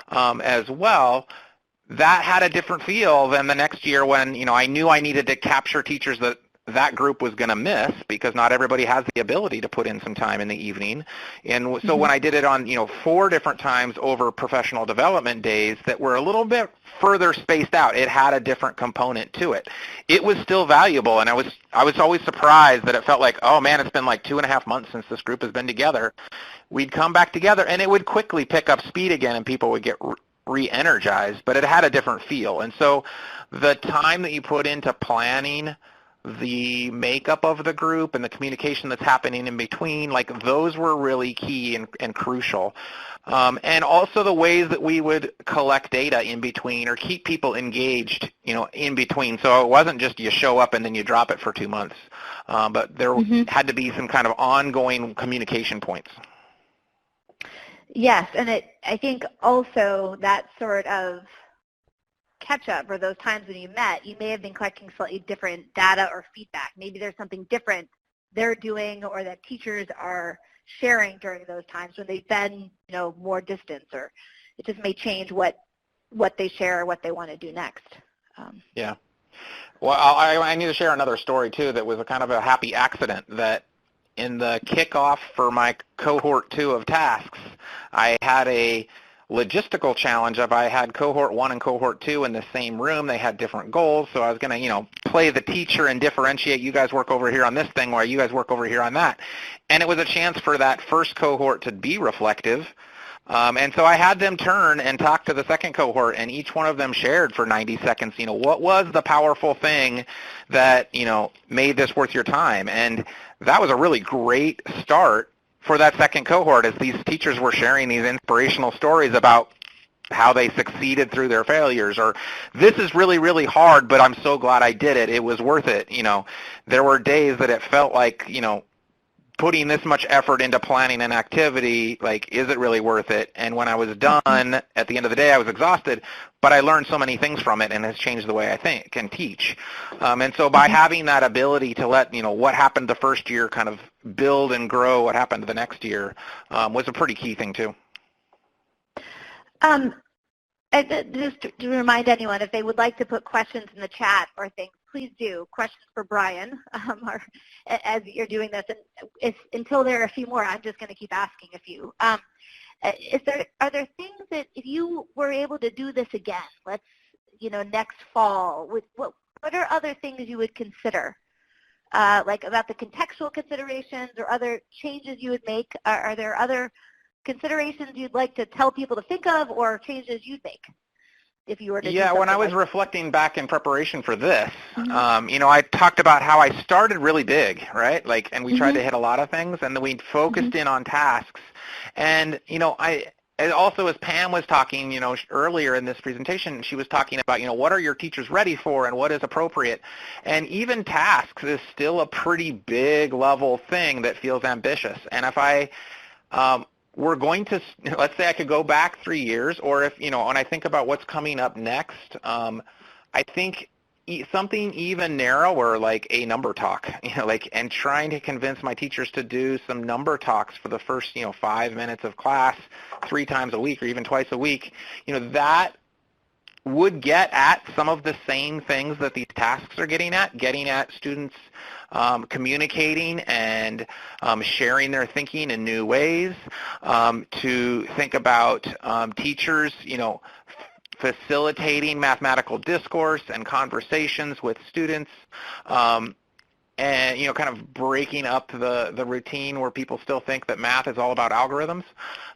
as well. That had a different feel than the next year when, you know, I knew I needed to capture teachers that group was going to miss, because not everybody has the ability to put in some time in the evening. And so when I did it on, you know, 4 different times over professional development days that were a little bit further spaced out, it had a different component to it. It was still valuable, and I was always surprised that it felt like, oh man, it's been like 2.5 months since this group has been together. We'd come back together, and it would quickly pick up speed again, and people would get re-energized, but it had a different feel. And so the time that you put into planning the makeup of the group and the communication that's happening in between, like those were really key and crucial. And also the ways that we would collect data in between or keep people engaged, you know, in between. So it wasn't just you show up and then you drop it for 2 months, but there had to be some kind of ongoing communication points. Yes, and I think also that sort of catch-up, or those times when you met, you may have been collecting slightly different data or feedback. Maybe there's something different they're doing or that teachers are sharing during those times when they've been, you know, more distance, or it just may change what they share or what they want to do next. Yeah. Well, I need to share another story, too, that was a kind of a happy accident. That in the kickoff for my cohort 2 of tasks, I had a logistical challenge of I had cohort 1 and cohort 2 in the same room. They had different goals, so I was going to, you know, play the teacher and differentiate. You guys work over here on this thing while you guys work over here on that. And it was a chance for that first cohort to be reflective. And so I had them turn and talk to the second cohort, and each one of them shared for 90 seconds, you know, what was the powerful thing that, you know, made this worth your time. And that was a really great start for that second cohort, as these teachers were sharing these inspirational stories about how they succeeded through their failures, or this is really, really hard, but I'm so glad I did it. It was worth it. You know, there were days that it felt like, you know, putting this much effort into planning an activity, like, is it really worth it? And when I was done, at the end of the day, I was exhausted, but I learned so many things from it, and has changed the way I think and teach. And so by having that ability to let, you know, what happened the first year kind of build and grow what happened the next year was a pretty key thing, too. Just to remind anyone, if they would like to put questions in the chat or things, please do. Questions for Brian or, as you're doing this. And until there are a few more, I'm just going to keep asking a few. Are there things that if you were able to do this again, let's, you know, next fall, what are other things you would consider? Like about the contextual considerations or other changes you would make? Are there other considerations you'd like to tell people to think of, or changes you'd make if you were to do something? When I was reflecting back in preparation for this, you know, I talked about how I started really big, right? Like, and we tried to hit a lot of things, and then we focused in on tasks. And, you know, and also, as Pam was talking, earlier in this presentation, she was talking about, what are your teachers ready for and what is appropriate. And even tasks is still a pretty big level thing that feels ambitious. And if we're going to, let's say I could go back 3 years, or if, when I think about what's coming up next, I think something even narrower, like a number talk, and trying to convince my teachers to do some number talks for the first, 5 minutes of class 3 times a week or even twice a week, that would get at some of the same things that these tasks are getting at students communicating and sharing their thinking in new ways, to think about teachers, facilitating mathematical discourse and conversations with students, and kind of breaking up the routine where people still think that math is all about algorithms.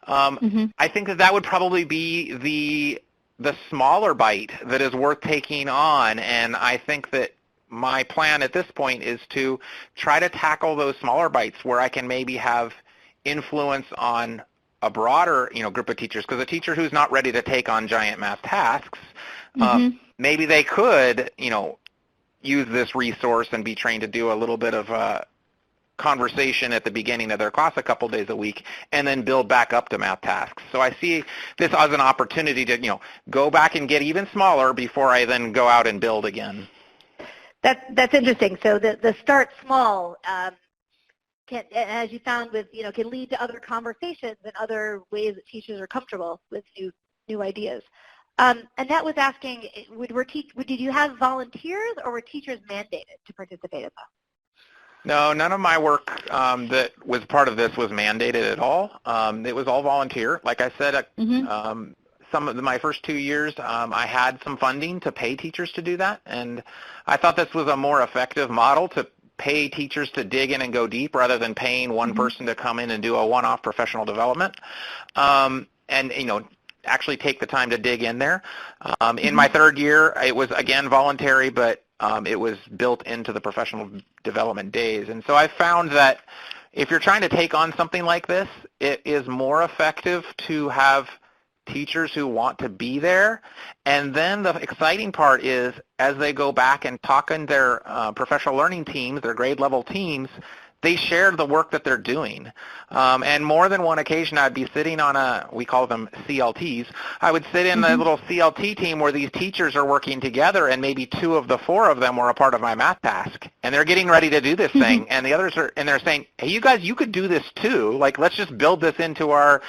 I think that would probably be the smaller bite that is worth taking on, and I think that my plan at this point is to try to tackle those smaller bites where I can maybe have influence on a broader, group of teachers, because a teacher who's not ready to take on giant math tasks, maybe they could, use this resource and be trained to do a little bit of a conversation at the beginning of their class a couple days a week, and then build back up to math tasks. So I see this as an opportunity to, go back and get even smaller before I then go out and build again. That's interesting. So the start small. Can, as you found with, can lead to other conversations and other ways that teachers are comfortable with new ideas. And that was asking, did you have volunteers or were teachers mandated to participate in that? No, none of my work that was part of this was mandated at all. It was all volunteer. Like I said, some of my first 2 years, I had some funding to pay teachers to do that, and I thought this was a more effective model to pay teachers to dig in and go deep rather than paying one person to come in and do a one-off professional development, and actually take the time to dig in there. In my 3rd year, it was again voluntary, but it was built into the professional development days. And so I found that if you're trying to take on something like this, it is more effective to have teachers who want to be there. And then the exciting part is, as they go back and talk in their professional learning teams, their grade level teams, they share the work that they're doing. And more than one occasion, I'd be sitting on we call them CLTs, I would sit in a little CLT team where these teachers are working together, and maybe 2 of the 4 of them were a part of my math task. And they're getting ready to do this thing, and the others are, and they're saying, hey, you guys, you could do this too. Like, let's just build this into our,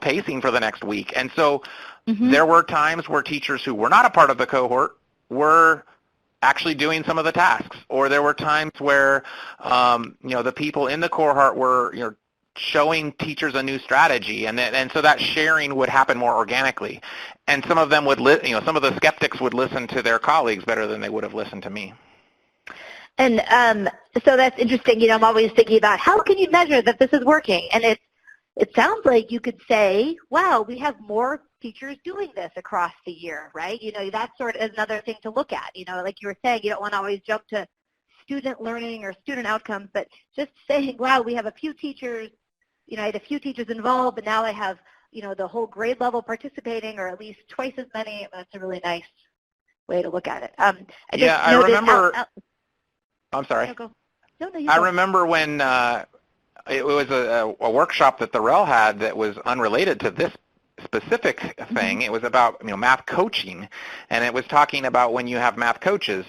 pacing for the next week. And so there were times where teachers who were not a part of the cohort were actually doing some of the tasks, or there were times where the people in the cohort were showing teachers a new strategy, and so that sharing would happen more organically, and some of them would some of the skeptics would listen to their colleagues better than they would have listened to me. And so that's interesting. I'm always thinking about how can you measure that this is working, and it sounds like you could say, wow, we have more teachers doing this across the year, right? That's sort of another thing to look at. Like you were saying, you don't want to always jump to student learning or student outcomes, but just saying, wow, we have a few teachers, I had a few teachers involved, but now I have, the whole grade level participating, or at least twice as many. That's a really nice way to look at it. I remember. I'm sorry. I remember when it was a workshop that the REL had that was unrelated to this specific thing. It was about math coaching, and it was talking about when you have math coaches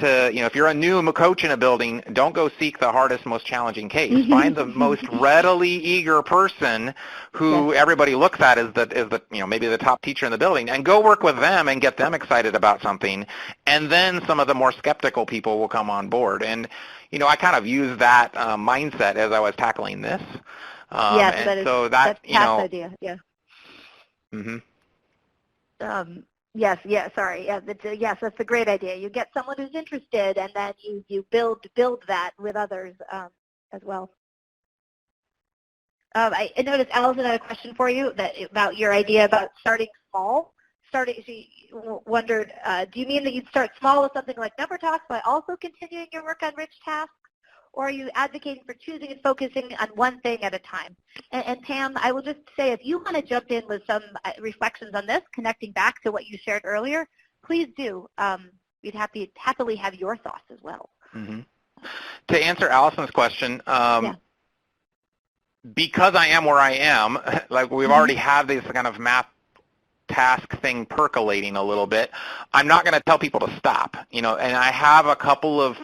to if you're a new coach in a building, don't go seek the hardest, most challenging case. Find the most readily eager person who everybody looks at as the maybe the top teacher in the building, and go work with them and get them excited about something, and then some of the more skeptical people will come on board. And I kind of used that mindset as I was tackling this. Yes, that's Pat's idea. Yeah. Yes, that's a great idea. You get someone who's interested, and then you build that with others as well. I noticed Allison had a question for you about your idea about starting small. She wondered, do you mean that you'd start small with something like number talks, but also continuing your work on rich tasks, or are you advocating for choosing and focusing on one thing at a time? And Pam, I will just say, if you want to jump in with some reflections on this, connecting back to what you shared earlier, please do. We'd happily have your thoughts as well. Mm-hmm. To answer Allison's question, because I am where I am, like we've already had this kind of math task thing percolating a little bit, I'm not going to tell people to stop, and I have a couple of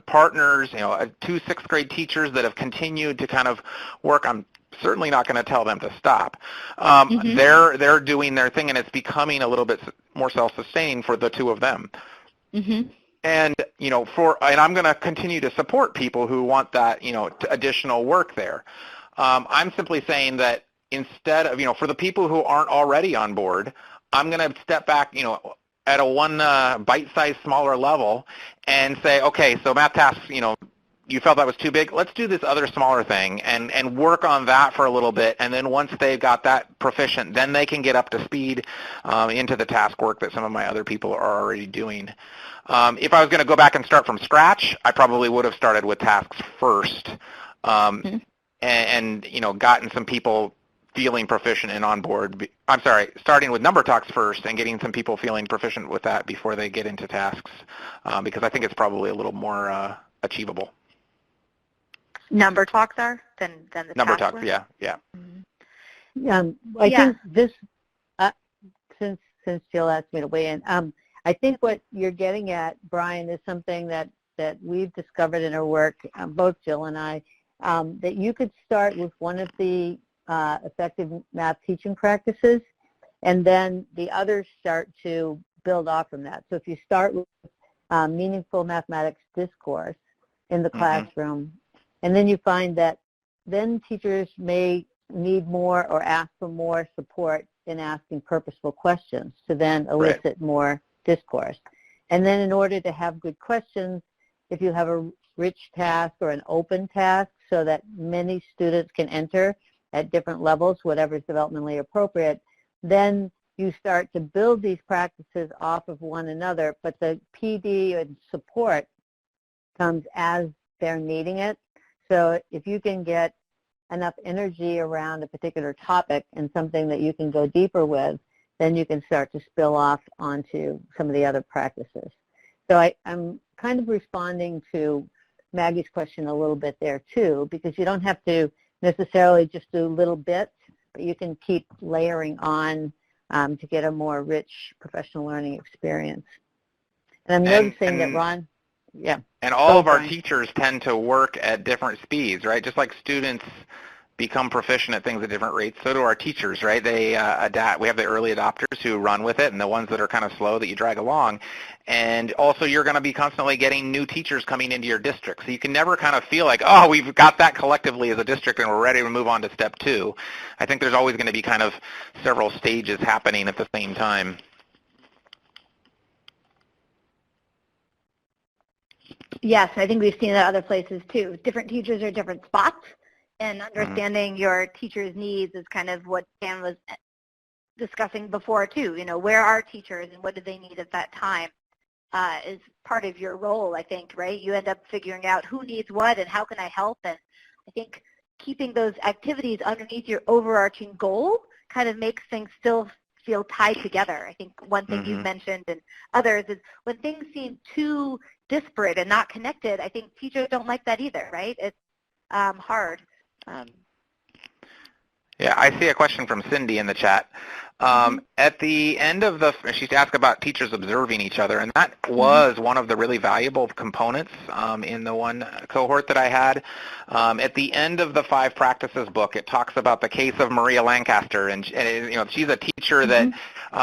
partners, 2 6th grade teachers that have continued to kind of work. I'm certainly not going to tell them to stop. They're doing their thing, and it's becoming a little bit more self-sustaining for the 2 of them. And I'm going to continue to support people who want that additional work there. I'm simply saying that instead of for the people who aren't already on board, I'm going to step back at a one bite-sized smaller level and say, okay, so math tasks, you felt that was too big, let's do this other smaller thing and work on that for a little bit, and then once they've got that proficient, then they can get up to speed into the task work that some of my other people are already doing. If I was going to go back and start from scratch, I probably would have started with tasks first and gotten some people feeling proficient and on board. Starting with number talks first and getting some people feeling proficient with that before they get into tasks, because I think it's probably a little more achievable. Number talks are than the number task talks, work? yeah. I think this, since Jill asked me to weigh in, I think what you're getting at, Brian, is something that we've discovered in our work, both Jill and I, that you could start with one of the effective math teaching practices, and then the others start to build off from that. So if you start with meaningful mathematics discourse in the classroom, and then you find that then teachers may need more or ask for more support in asking purposeful questions to then elicit more discourse. And then in order to have good questions, if you have a rich task or an open task so that many students can enter at different levels, whatever is developmentally appropriate, then you start to build these practices off of one another, but the PD and support comes as they're needing it. So if you can get enough energy around a particular topic and something that you can go deeper with, then you can start to spill off onto some of the other practices. So I'm kind of responding to Maggie's question a little bit there too, because you don't have to necessarily just do little bits, but you can keep layering on to get a more rich professional learning experience. And I'm noticing that Ron, and all of our teachers tend to work at different speeds, right? Just like students become proficient at things at different rates, so do our teachers, right? They adapt. We have the early adopters who run with it and the ones that are kind of slow that you drag along. And also you're going to be constantly getting new teachers coming into your district. So you can never kind of feel like, oh, we've got that collectively as a district and we're ready to move on to step 2. I think there's always going to be kind of several stages happening at the same time. Yes, I think we've seen that other places too. Different teachers are at different spots, and understanding your teacher's needs is kind of what Dan was discussing before too. Where are teachers and what do they need at that time is part of your role, I think, right? You end up figuring out who needs what and how can I help, and I think keeping those activities underneath your overarching goal kind of makes things still feel tied together. I think one thing you've mentioned and others is when things seem too disparate and not connected, I think teachers don't like that either, right? It's hard. Yeah, I see a question from Cindy in the chat. At the end of she's asked about teachers observing each other, and that was one of the really valuable components in the one cohort that I had. At the end of the 5 Practices book, it talks about the case of Maria Lancaster, and she's a teacher that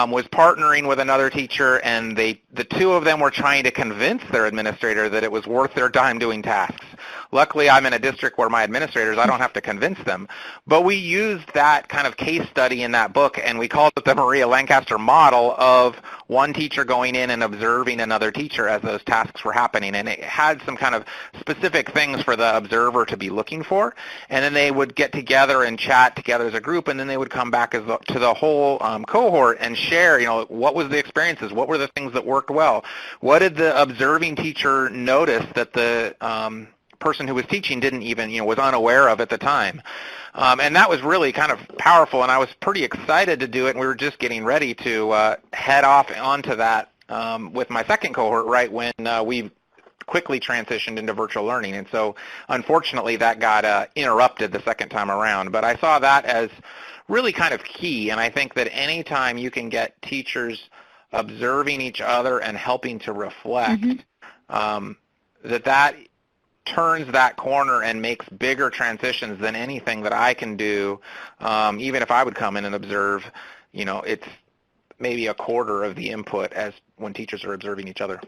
was partnering with another teacher, and the 2 of them were trying to convince their administrator that it was worth their time doing tasks. Luckily, I'm in a district where my administrators, I don't have to convince them. But we used that kind of case study in that book, and we called it the Maria Lancaster model of one teacher going in and observing another teacher as those tasks were happening. And it had some kind of specific things for the observer to be looking for. And then they would get together and chat together as a group, and then they would come back to the whole cohort and share, what was the experiences? What were the things that worked well? What did the observing teacher notice that the person who was teaching didn't even, was unaware of at the time. And that was really kind of powerful, and I was pretty excited to do it, and we were just getting ready to head off onto that with my second cohort right when we quickly transitioned into virtual learning. And so unfortunately that got interrupted the second time around. But I saw that as really kind of key, and I think that anytime you can get teachers observing each other and helping to reflect, that turns that corner and makes bigger transitions than anything that I can do. Even if I would come in and observe, it's maybe a quarter of the input as when teachers are observing each other.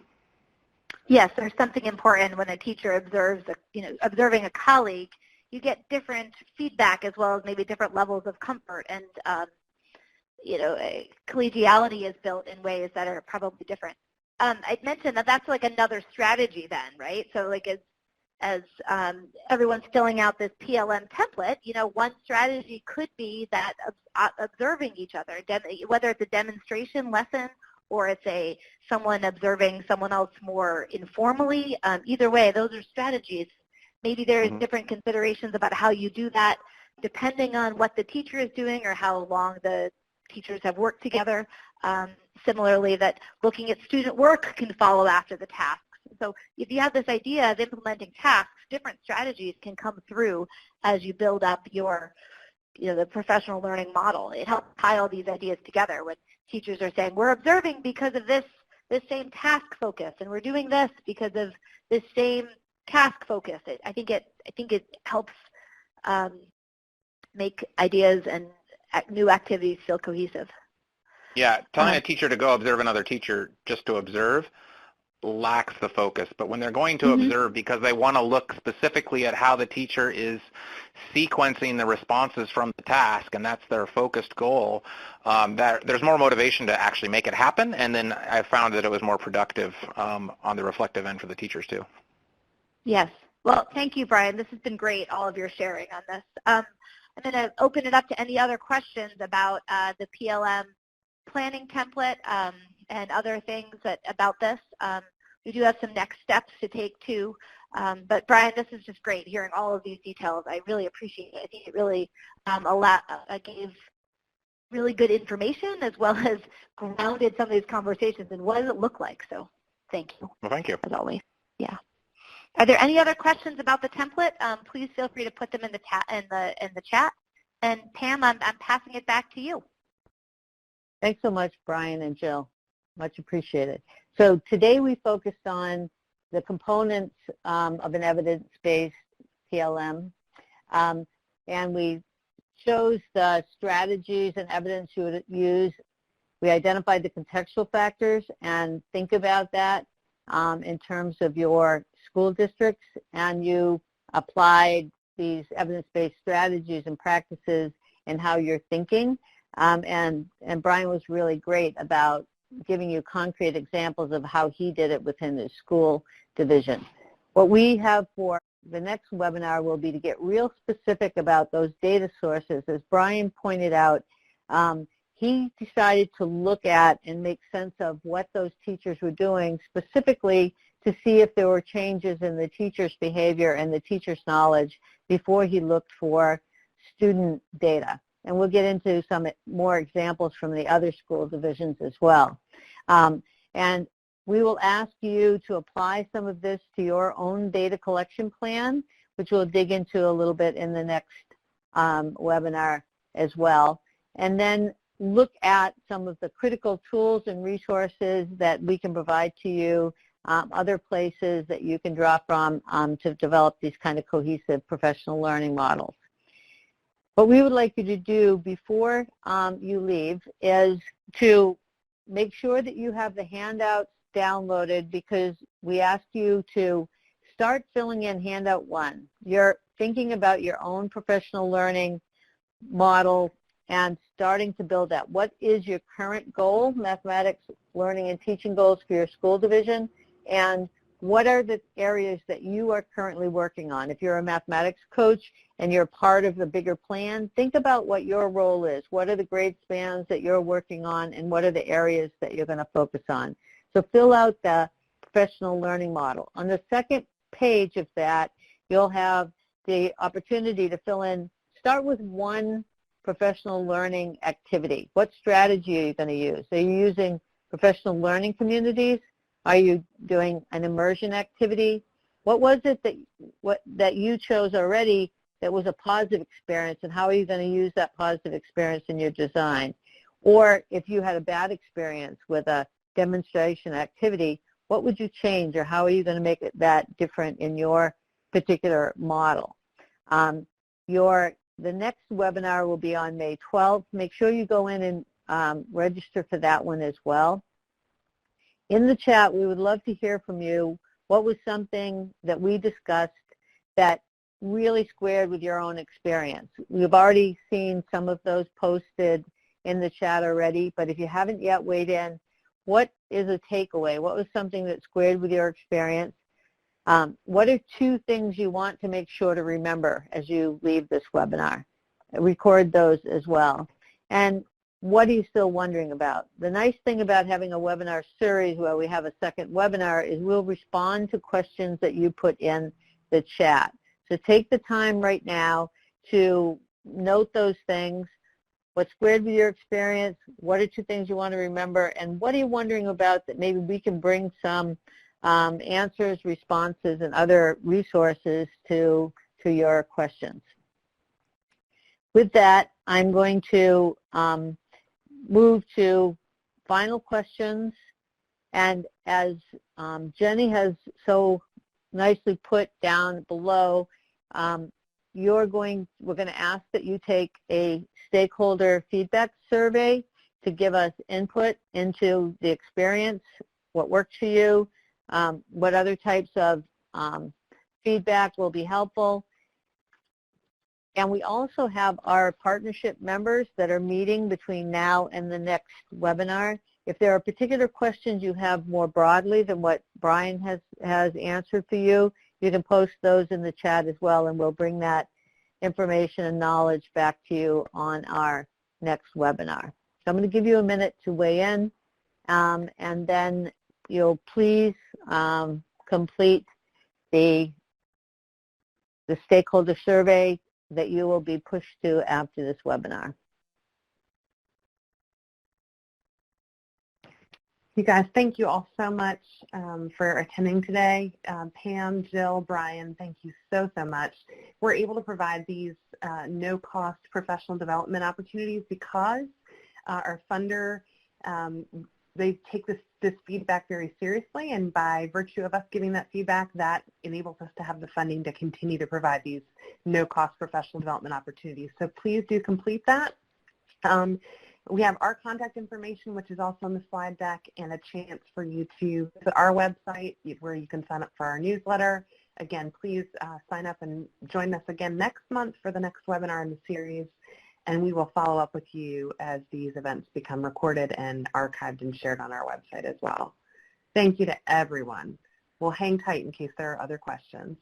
Yes, there's something important when a teacher observes, observing a colleague. You get different feedback as well as maybe different levels of comfort, and collegiality is built in ways that are probably different. I mentioned that that's like another strategy then, right? So like as everyone's filling out this PLM template, one strategy could be that observing each other, whether it's a demonstration lesson or it's someone observing someone else more informally. Either way, those are strategies. Maybe there's different considerations about how you do that depending on what the teacher is doing or how long the teachers have worked together. Similarly, that looking at student work can follow after the tasks. So if you have this idea of implementing tasks, different strategies can come through as you build up your, the professional learning model. It helps tie all these ideas together when teachers are saying, we're observing because of this same task focus, and we're doing this because of this same task focus. I think it helps make ideas and new activities feel cohesive. Yeah, telling a teacher to go observe another teacher just to observe lacks the focus. But when they're going to observe because they want to look specifically at how the teacher is sequencing the responses from the task, and that's their focused goal, there's more motivation to actually make it happen. And then I found that it was more productive on the reflective end for the teachers too. Yes. Well, thank you, Brian. This has been great, all of your sharing on this. I'm going to open it up to any other questions about the PLM planning template and other things about this. We do have some next steps to take too. But Brian, this is just great hearing all of these details. I really appreciate it. I think it really gave really good information as well as grounded some of these conversations and what does it look like. So thank you. Well, thank you. As always. Yeah. Are there any other questions about the template? Please feel free to put them in the chat. And Pam, I'm passing it back to you. Thanks so much, Brian and Jill. Much appreciated. So today we focused on the components of an evidence-based PLM, and we chose the strategies and evidence you would use. We identified the contextual factors and think about that in terms of your school districts, and you applied these evidence-based strategies and practices and how you're thinking. And Brian was really great about giving you concrete examples of how he did it within his school division. What we have for the next webinar will be to get real specific about those data sources. As Brian pointed out, he decided to look at and make sense of what those teachers were doing specifically to see if there were changes in the teacher's behavior and the teacher's knowledge before he looked for student data. And we'll get into some more examples from the other school divisions as well. And we will ask you to apply some of this to your own data collection plan, which we'll dig into a little bit in the next webinar as well. And then look at some of the critical tools and resources that we can provide to you, other places that you can draw from to develop these kind of cohesive professional learning models. What we would like you to do before you leave is to make sure that you have the handouts downloaded, because we ask you to start filling in handout 1. You're thinking about your own professional learning model and starting to build that. What is your current goal, mathematics learning and teaching goals for your school division, and what are the areas that you are currently working on? If you're a mathematics coach and you're part of the bigger plan, think about what your role is. What are the grade spans that you're working on, and what are the areas that you're going to focus on? So fill out the professional learning model. On the second page of that, you'll have the opportunity to fill in, start with one professional learning activity. What strategy are you going to use? Are you using professional learning communities? Are you doing an immersion activity? What was it that you chose already that was a positive experience, and how are you going to use that positive experience in your design? Or if you had a bad experience with a demonstration activity, what would you change, or how are you going to make it that different in your particular model? The next webinar will be on May 12th. Make sure you go in and register for that one as well. In the chat, we would love to hear from you. What was something that we discussed that really squared with your own experience? We've already seen some of those posted in the chat already, but if you haven't yet weighed in, what is a takeaway? What was something that squared with your experience? What are 2 things you want to make sure to remember as you leave this webinar? Record those as well. And what are you still wondering about? The nice thing about having a webinar series where we have a second webinar is we'll respond to questions that you put in the chat. So take the time right now to note those things. What squared with your experience? What are 2 things you want to remember? And what are you wondering about that maybe we can bring some answers, responses, and other resources to your questions? With that, I'm going to move to final questions. And as Jenny has so nicely put down below, we're going to ask that you take a stakeholder feedback survey to give us input into the experience, what worked for you, what other types of feedback will be helpful. And we also have our partnership members that are meeting between now and the next webinar. If there are particular questions you have more broadly than what Brian has answered for you, you can post those in the chat as well, and we'll bring that information and knowledge back to you on our next webinar. So I'm going to give you a minute to weigh in, and then you'll please complete the stakeholder survey that you will be pushed to after this webinar. You guys, thank you all so much for attending today. Pam, Jill, Brian, thank you so much. We're able to provide these no-cost professional development opportunities because our funder, they take this feedback very seriously, and by virtue of us giving that feedback, that enables us to have the funding to continue to provide these no-cost professional development opportunities. So please do complete that. We have our contact information, which is also on the slide deck, and a chance for you to visit our website where you can sign up for our newsletter. Again, please sign up and join us again next month for the next webinar in the series, and we will follow up with you as these events become recorded and archived and shared on our website as well. Thank you to everyone. We'll hang tight in case there are other questions.